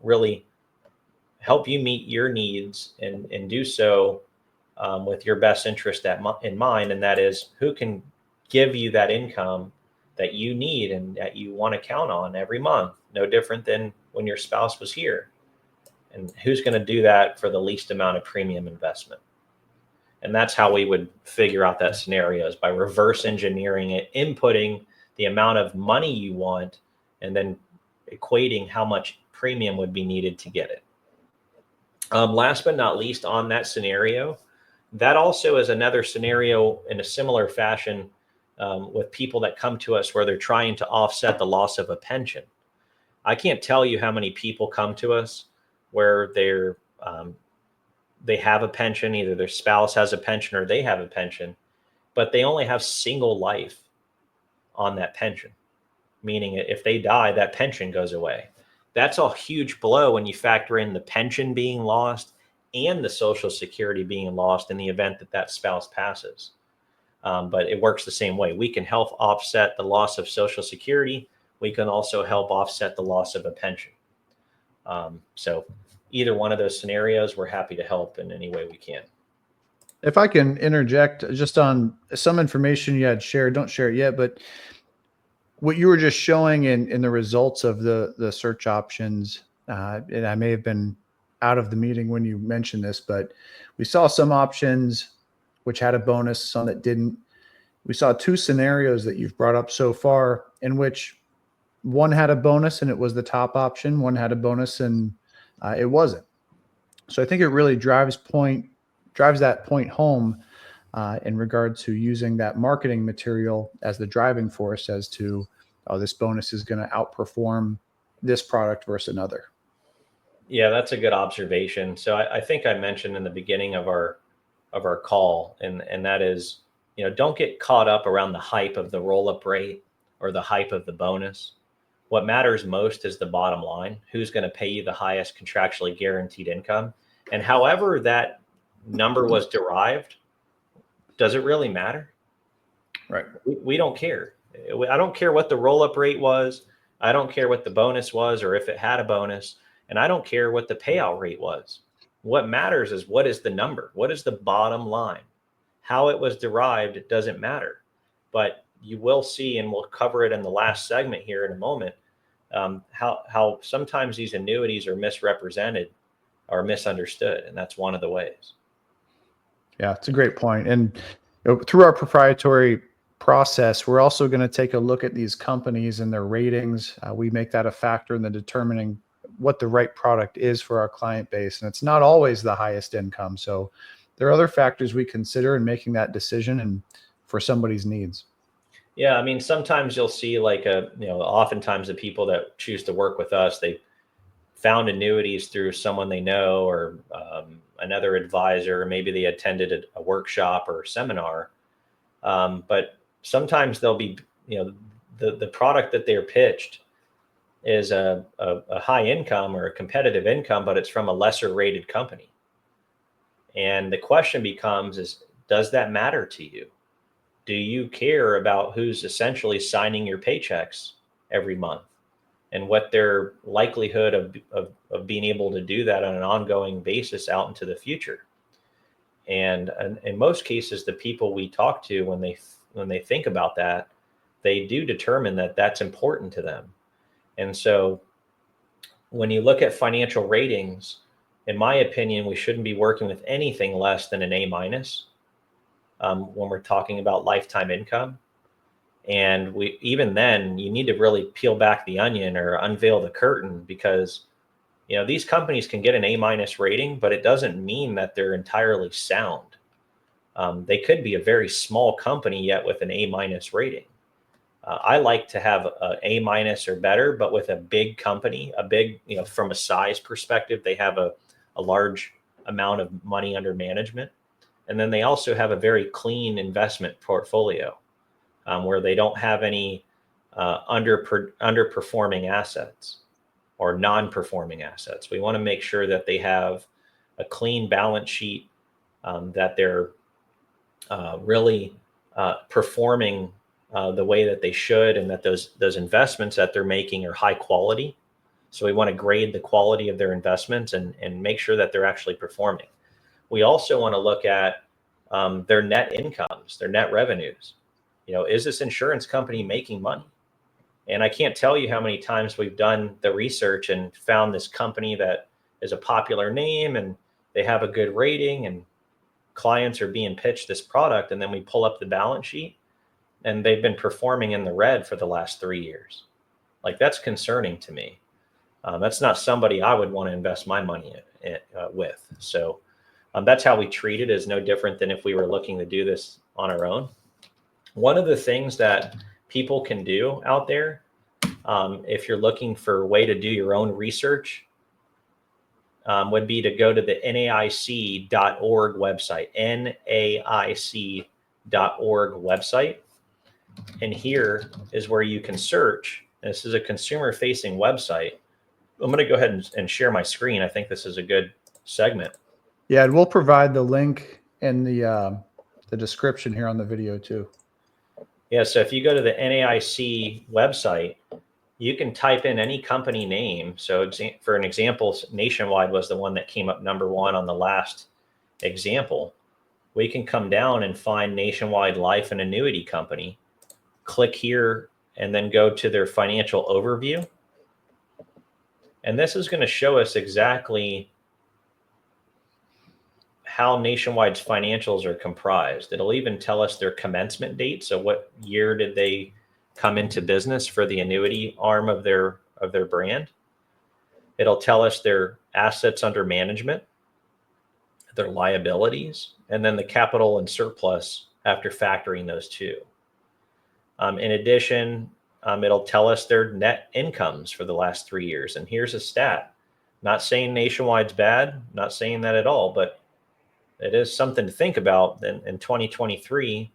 really help you meet your needs and do so with your best interest in mind. And that is who can give you that income that you need and that you want to count on every month, no different than when your spouse was here. And who's going to do that for the least amount of premium investment? And that's how we would figure out that scenario, is by reverse engineering it, inputting the amount of money you want, and then equating how much premium would be needed to get it. Last but not least on that scenario, that also is another scenario in a similar fashion with people that come to us where they're trying to offset the loss of a pension. I can't tell you how many people come to us where they have a pension, either their spouse has a pension or they have a pension, but they only have single life on that pension, meaning if they die, that pension goes away. That's a huge blow when you factor in the pension being lost and the Social Security being lost in the event that spouse passes. But it works the same way. We can help offset the loss of Social Security. We can also help offset the loss of a pension. So either one of those scenarios, we're happy to help in any way we can. If I can interject just on some information you had shared, don't share it yet, but what you were just showing in the results of the search options, and I may have been out of the meeting when you mentioned this, but we saw some options which had a bonus, some that didn't. We saw two scenarios that you've brought up so far in which one had a bonus and it was the top option. One had a bonus and it wasn't. So I think it really drives that point home in regard to using that marketing material as the driving force as to, this bonus is going to outperform this product versus another. Yeah, that's a good observation. So I think I mentioned in the beginning of our call, and that is, don't get caught up around the hype of the roll-up rate or the hype of the bonus. What matters most is the bottom line. Who's going to pay you the highest contractually guaranteed income? And however that number was derived, does it really matter? Right. We don't care. I don't care what the roll-up rate was. I don't care what the bonus was or if it had a bonus. And I don't care what the payout rate was. What matters is what is the number? What is the bottom line? How it was derived, it doesn't matter. But you will see, and we'll cover it in the last segment here in a moment, how sometimes these annuities are misrepresented or misunderstood. And that's one of the ways. Yeah, it's a great point. And through our proprietary process, we're also going to take a look at these companies and their ratings. We make that a factor in the determining what the right product is for our client base. And it's not always the highest income. So there are other factors we consider in making that decision and for somebody's needs. Yeah, I mean, sometimes you'll see oftentimes the people that choose to work with us, they found annuities through someone they know or another advisor, or maybe they attended a workshop or a seminar. But sometimes they'll be, the product that they're pitched is a high income or a competitive income, but it's from a lesser rated company. And the question becomes does that matter to you? Do you care about who's essentially signing your paychecks every month and what their likelihood of being able to do that on an ongoing basis out into the future? And in most cases, the people we talk to, when they think about that, they do determine that that's important to them. And so when you look at financial ratings, in my opinion, we shouldn't be working with anything less than an A- when we're talking about lifetime income. And even then, you need to really peel back the onion or unveil the curtain, because these companies can get an A- rating, but it doesn't mean that they're entirely sound. They could be a very small company yet with an A- rating. I like to have a A- or better, but with a big company, from a size perspective, they have a large amount of money under management. And then they also have a very clean investment portfolio, where they don't have any underperforming assets or non-performing assets. We want to make sure that they have a clean balance sheet, that they're really performing the way that they should, and that those investments that they're making are high quality. So we want to grade the quality of their investments and make sure that they're actually performing. We also want to look at their net incomes, their net revenues. Is this insurance company making money? And I can't tell you how many times we've done the research and found this company that is a popular name and they have a good rating and clients are being pitched this product. And then we pull up the balance sheet and they've been performing in the red for the last 3 years. Like, that's concerning to me. That's not somebody I would want to invest my money with. So that's how we treat it, is no different than if we were looking to do this on our own. One of the things that people can do out there, if you're looking for a way to do your own research, would be to go to the NAIC.org website, NAIC.org website. And here is where you can search. This is a consumer-facing website. I'm going to go ahead and share my screen. I think this is a good segment. Yeah, and we'll provide the link in the description here on the video too. Yeah, so if you go to the NAIC website, you can type in any company name. So for an example, Nationwide was the one that came up number one on the last example. We can come down and find Nationwide Life and Annuity Company, click here, and then go to their financial overview. And this is going to show us exactly how Nationwide's financials are comprised. It'll even tell us their commencement date. So what year did they come into business for the annuity arm of their brand? It'll tell us their assets under management, their liabilities, and then the capital and surplus after factoring those two. In addition, it'll tell us their net incomes for the last 3 years. And here's a stat. Not saying Nationwide's bad, not saying that at all, but it is something to think about. In 2023,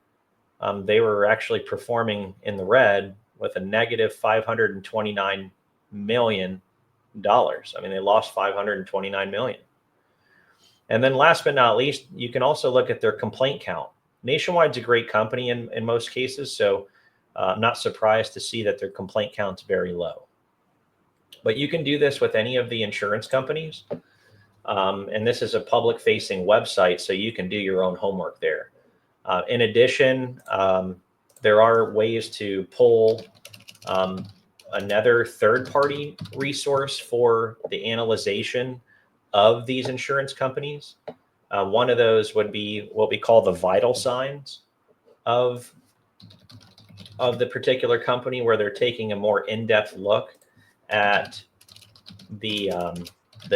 they were actually performing in the red with a negative $529 million. I mean, they lost $529 million. And then last but not least, you can also look at their complaint count. Nationwide's a great company in most cases, so I'm not surprised to see that their complaint count's very low. But you can do this with any of the insurance companies. And this is a public-facing website, so you can do your own homework there. In addition, there are ways to pull another third-party resource for the analyzation of these insurance companies. One of those would be what we call the vital signs of the particular company, where they're taking a more in-depth look at the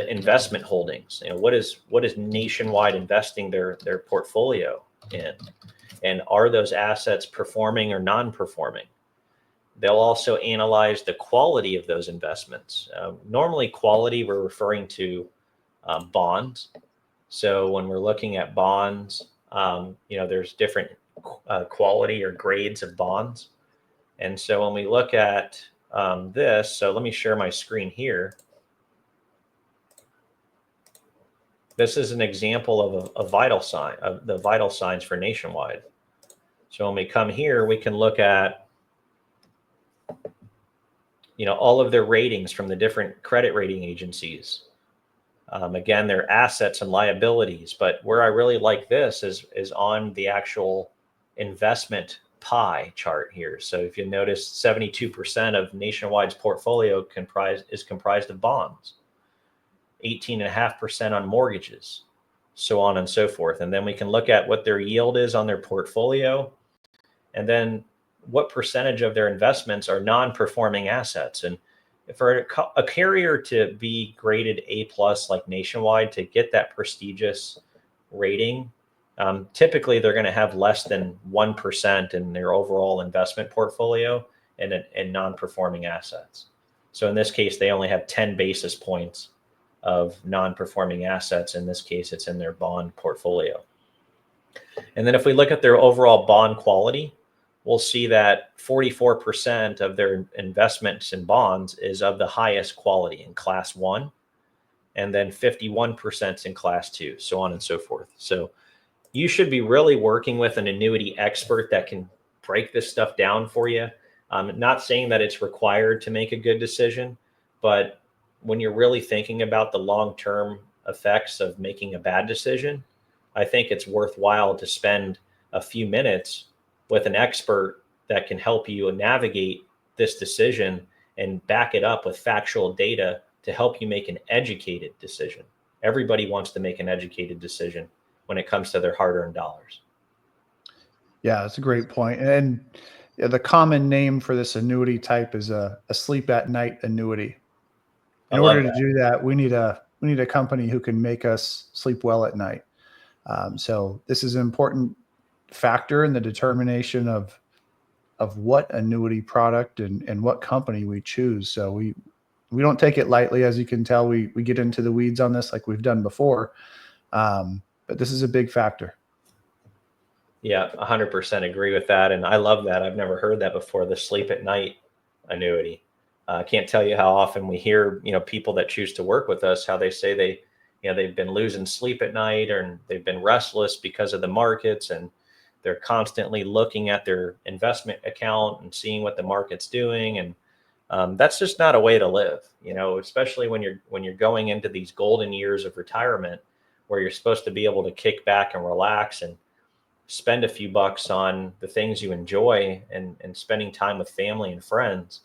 investment holdings. What is Nationwide investing their portfolio in, and are those assets performing or non-performing? They'll also analyze the quality of those investments. Normally, quality, we're referring to bonds. So when we're looking at bonds, there's different quality or grades of bonds. And so when we look at this, so let me share my screen here. This is an example of a vital sign, of the vital signs for Nationwide. So when we come here, we can look at all of their ratings from the different credit rating agencies. Again, their assets and liabilities. But where I really like this is on the actual investment pie chart here. So if you notice, 72% of Nationwide's portfolio is comprised of bonds, 18.5% on mortgages, so on and so forth. And then we can look at what their yield is on their portfolio. And then what percentage of their investments are non-performing assets. And for a carrier to be graded A plus like Nationwide, to get that prestigious rating, typically they're going to have less than 1% in their overall investment portfolio and non-performing assets. So in this case, they only have 10 basis points of non-performing assets. In this case, it's in their bond portfolio. And then if we look at their overall bond quality, we'll see that 44% of their investments in bonds is of the highest quality in class 1, and then 51% in class 2, so on and so forth. So you should be really working with an annuity expert that can break this stuff down for you. Not saying that it's required to make a good decision, but when you're really thinking about the long-term effects of making a bad decision, I think it's worthwhile to spend a few minutes with an expert that can help you navigate this decision and back it up with factual data to help you make an educated decision. Everybody wants to make an educated decision when it comes to their hard-earned dollars. Yeah, that's a great point. And the common name for this annuity type is a sleep at night annuity. In order to do that, we need a company who can make us sleep well at night. So this is an important factor in the determination of what annuity product and what company we choose. So we don't take it lightly. As you can tell, we get into the weeds on this like we've done before. But this is a big factor. Yeah, 100% agree with that. And I love that. I've never heard that before, the sleep at night annuity. I can't tell you how often we hear, people that choose to work with us, how they say they've been losing sleep at night, or they've been restless because of the markets, and they're constantly looking at their investment account and seeing what the market's doing. And that's just not a way to live, especially when you're going into these golden years of retirement, where you're supposed to be able to kick back and relax and spend a few bucks on the things you enjoy and spending time with family and friends.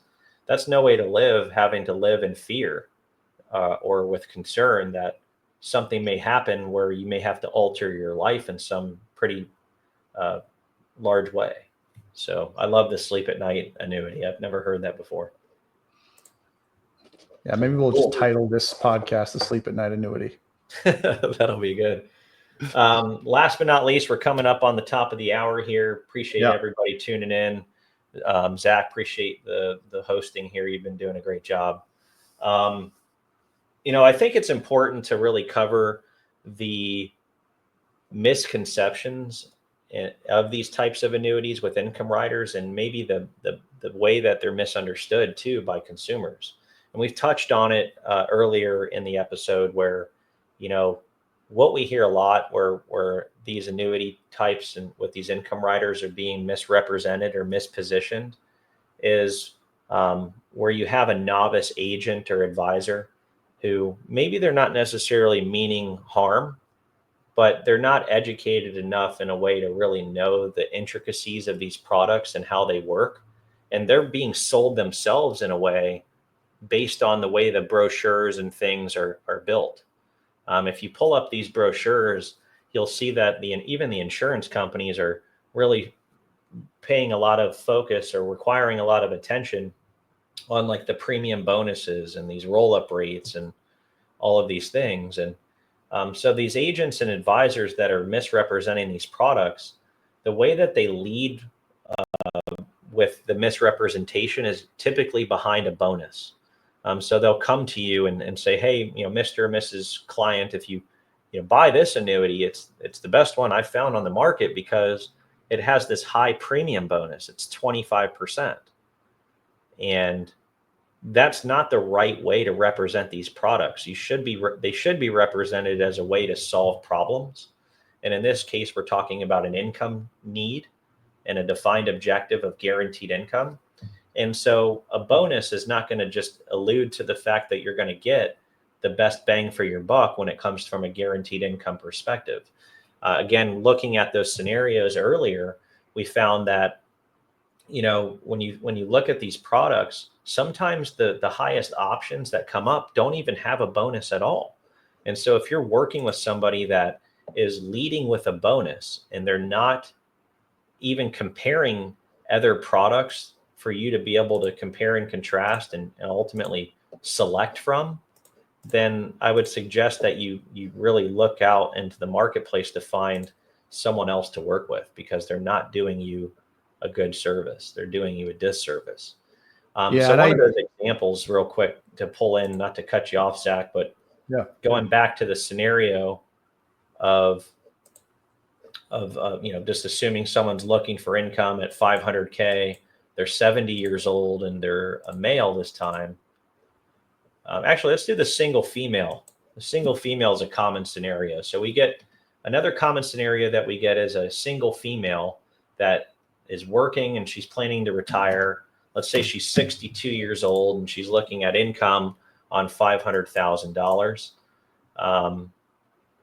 That's no way to live, having to live in fear or with concern that something may happen where you may have to alter your life in some pretty large way. So I love the sleep at night annuity. I've never heard that before. Yeah, maybe we'll just title this podcast the Sleep at Night Annuity. That'll be good. Last but not least, we're coming up on the top of the hour here. Appreciate everybody tuning in. Zach, appreciate the hosting here. You've been doing a great job. I think it's important to really cover the misconceptions of these types of annuities with income riders, and maybe the way that they're misunderstood too by consumers. And we've touched on it earlier in the episode where, what we hear a lot where these annuity types and with these income riders are being misrepresented or mispositioned is where you have a novice agent or advisor who maybe they're not necessarily meaning harm, but they're not educated enough in a way to really know the intricacies of these products and how they work. And they're being sold themselves in a way based on the way the brochures and things are built. If you pull up these brochures, you'll see that even the insurance companies are really paying a lot of focus or requiring a lot of attention on like the premium bonuses and these roll-up rates and all of these things. And so these agents and advisors that are misrepresenting these products, the way that they lead with the misrepresentation is typically behind a bonus. So they'll come to you and say, hey, Mr. or Mrs. Client, if you buy this annuity, it's the best one I found on the market because it has this high premium bonus. It's 25%. And that's not the right way to represent these products. They should be represented as a way to solve problems. And in this case, we're talking about an income need and a defined objective of guaranteed income. And so a bonus is not going to just allude to the fact that you're going to get the best bang for your buck when it comes from a guaranteed income perspective. Again, looking at those scenarios earlier, we found that, when you look at these products, sometimes the highest options that come up don't even have a bonus at all. And so if you're working with somebody that is leading with a bonus and they're not even comparing other products for you to be able to compare and contrast and ultimately select from, then I would suggest that you really look out into the marketplace to find someone else to work with, because they're not doing you a good service. They're doing you a disservice. So one of those examples, real quick, to pull in, not to cut you off, Zach, but going back to the scenario of just assuming someone's looking for income at 500K, they're 70 years old and they're a male this time. Actually, let's do the single female. The single female is a common scenario. So we get another common scenario that we get is a single female that is working and she's planning to retire. Let's say she's 62 years old and she's looking at income on $500,000.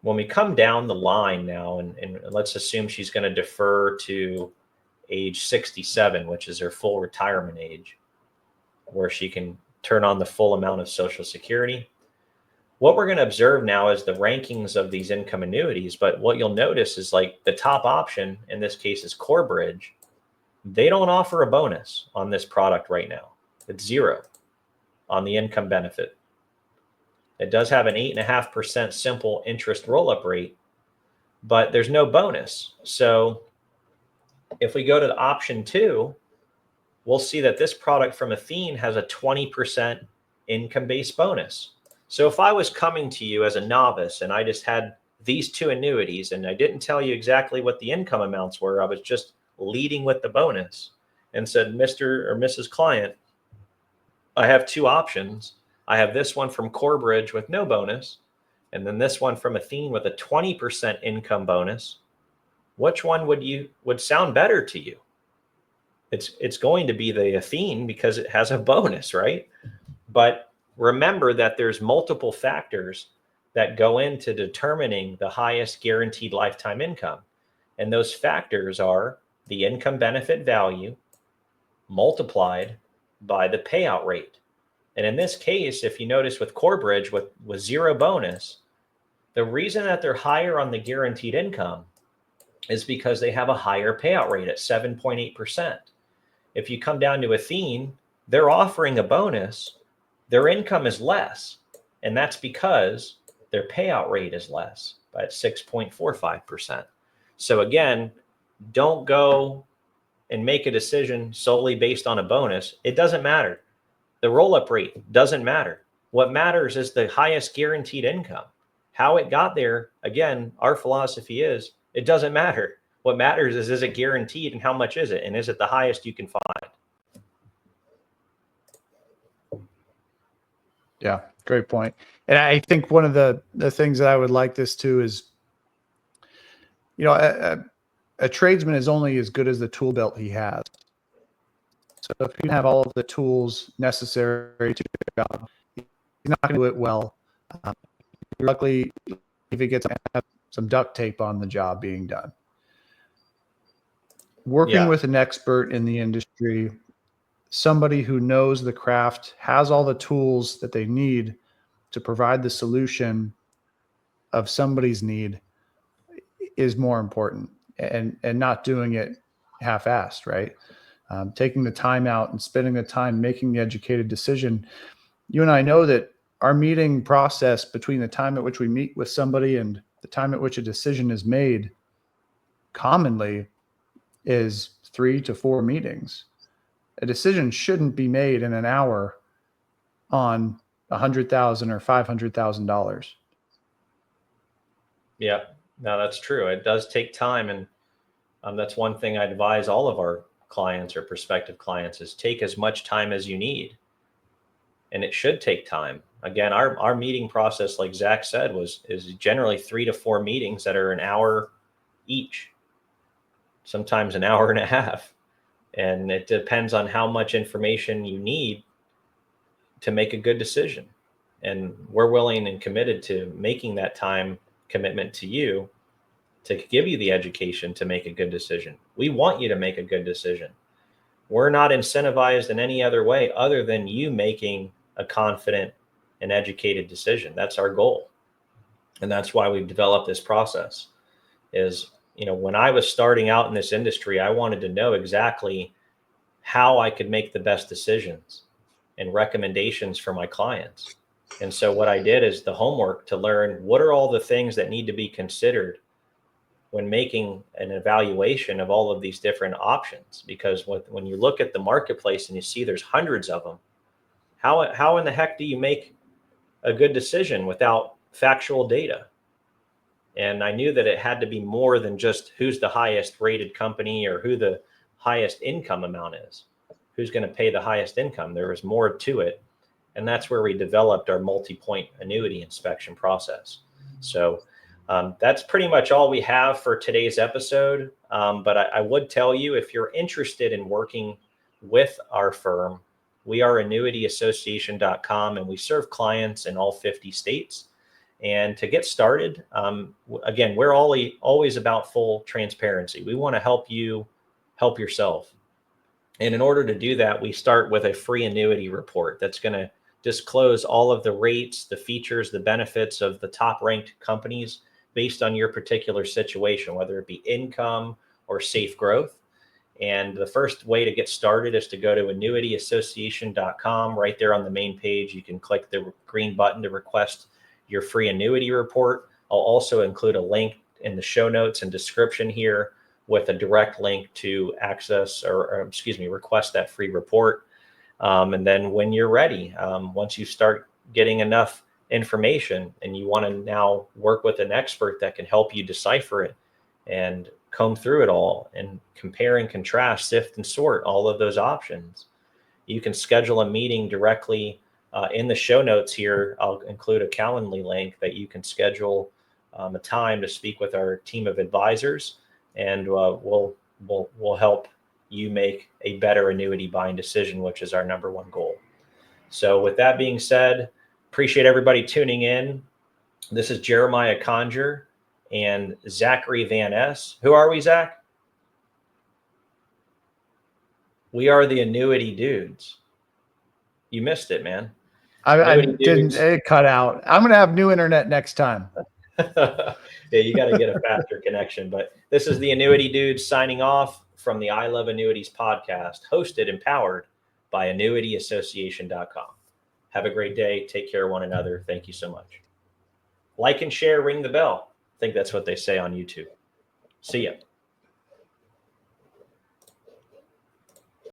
When we come down the line now, and let's assume she's going to defer to age 67, which is her full retirement age, where she can turn on the full amount of Social Security. What we're going to observe now is the rankings of these income annuities. But what you'll notice is, like, the top option in this case is Corebridge. They don't offer a bonus on this product right now. It's 0 on the income benefit. It does have an 8.5% simple interest roll-up rate, but there's no bonus. So if we go to the option 2, we'll see that this product from Athene has a 20% income-based bonus. So if I was coming to you as a novice and I just had these 2 annuities and I didn't tell you exactly what the income amounts were, I was just leading with the bonus and said, Mr. or Mrs. Client, I have 2 options. I have this one from Corebridge with no bonus, and then this one from Athene with a 20% income bonus. Which one would sound better to you? It's going to be the Athene because it has a bonus, right? But remember that there's multiple factors that go into determining the highest guaranteed lifetime income. And those factors are the income benefit value multiplied by the payout rate. And in this case, if you notice with Corebridge with 0 bonus, the reason that they're higher on the guaranteed income is because they have a higher payout rate at 7.8%. If you come down to Athene, they're offering a bonus. Their income is less, and that's because their payout rate is less at 6.45%. So again, don't go and make a decision solely based on a bonus. It doesn't matter. The roll-up rate doesn't matter. What matters is the highest guaranteed income. How it got there, again, our philosophy is it doesn't matter. What matters is it guaranteed and how much is it? And is it the highest you can find? Yeah, great point. And I think one of the things that I would like this too is, a tradesman is only as good as the tool belt he has. So if you have all of the tools necessary to do the job, he's not going to do it well. Luckily, if he gets some duct tape on the job being done. Working with an expert in the industry, somebody who knows the craft, has all the tools that they need to provide the solution of somebody's need is more important, and not doing it half-assed, right? Taking the time out and spending the time making the educated decision. You and I know that our meeting process between the time at which we meet with somebody and the time at which a decision is made commonly is 3 to 4 meetings. A decision shouldn't be made in an hour on $100,000 or $500,000. Yeah, no, that's true. It does take time. And that's one thing I advise all of our clients or prospective clients is take as much time as you need. And it should take time. Again, our meeting process, like Zach said, is generally 3 to 4 meetings that are an hour each, sometimes an hour and a half. And it depends on how much information you need to make a good decision. And we're willing and committed to making that time commitment to you to give you the education to make a good decision. We want you to make a good decision. We're not incentivized in any other way other than you making a confident and educated decision. That's our goal. And that's why we've developed this process is, when I was starting out in this industry, I wanted to know exactly how I could make the best decisions and recommendations for my clients. And so what I did is the homework to learn what are all the things that need to be considered when making an evaluation of all of these different options. Because when you look at the marketplace and you see there's hundreds of them, how in the heck do you make a good decision without factual data? And I knew that it had to be more than just who's the highest rated company or who the highest income amount is, who's going to pay the highest income. There was more to it. And that's where we developed our multi-point annuity inspection process. So that's pretty much all we have for today's episode. But I would tell you, if you're interested in working with our firm, we are annuityassociation.com, and we serve clients in all 50 states. And to get started, again, we're always about full transparency. We want to help you help yourself. And in order to do that, we start with a free annuity report that's going to disclose all of the rates, the features, the benefits of the top ranked companies based on your particular situation, whether it be income or safe growth. And the first way to get started is to go to annuityassociation.com. Right there on the main page, you can click the green button to request your free annuity report. I'll also include a link in the show notes and description here with a direct link to access or request that free report. And then when you're ready, once you start getting enough information and you want to now work with an expert that can help you decipher it and comb through it all and compare and contrast, sift and sort all of those options, you can schedule a meeting directly in the show notes here. I'll include a Calendly link that you can schedule a time to speak with our team of advisors, and we'll help you make a better annuity buying decision, which is our number one goal. So with that being said, appreciate everybody tuning in. This is Jeremiah Konger and Zachary Van Es. Who are we, Zach? We are the Annuity Dudes. You missed it, man. I didn't. It cut out. I'm going to have new internet next time. Yeah, you got to get a faster connection. But this is the Annuity Dudes signing off from the I Love Annuities podcast, hosted and powered by annuityassociation.com. Have a great day. Take care of one another. Thank you so much. Like and share, ring the bell. I think that's what they say on YouTube. See ya.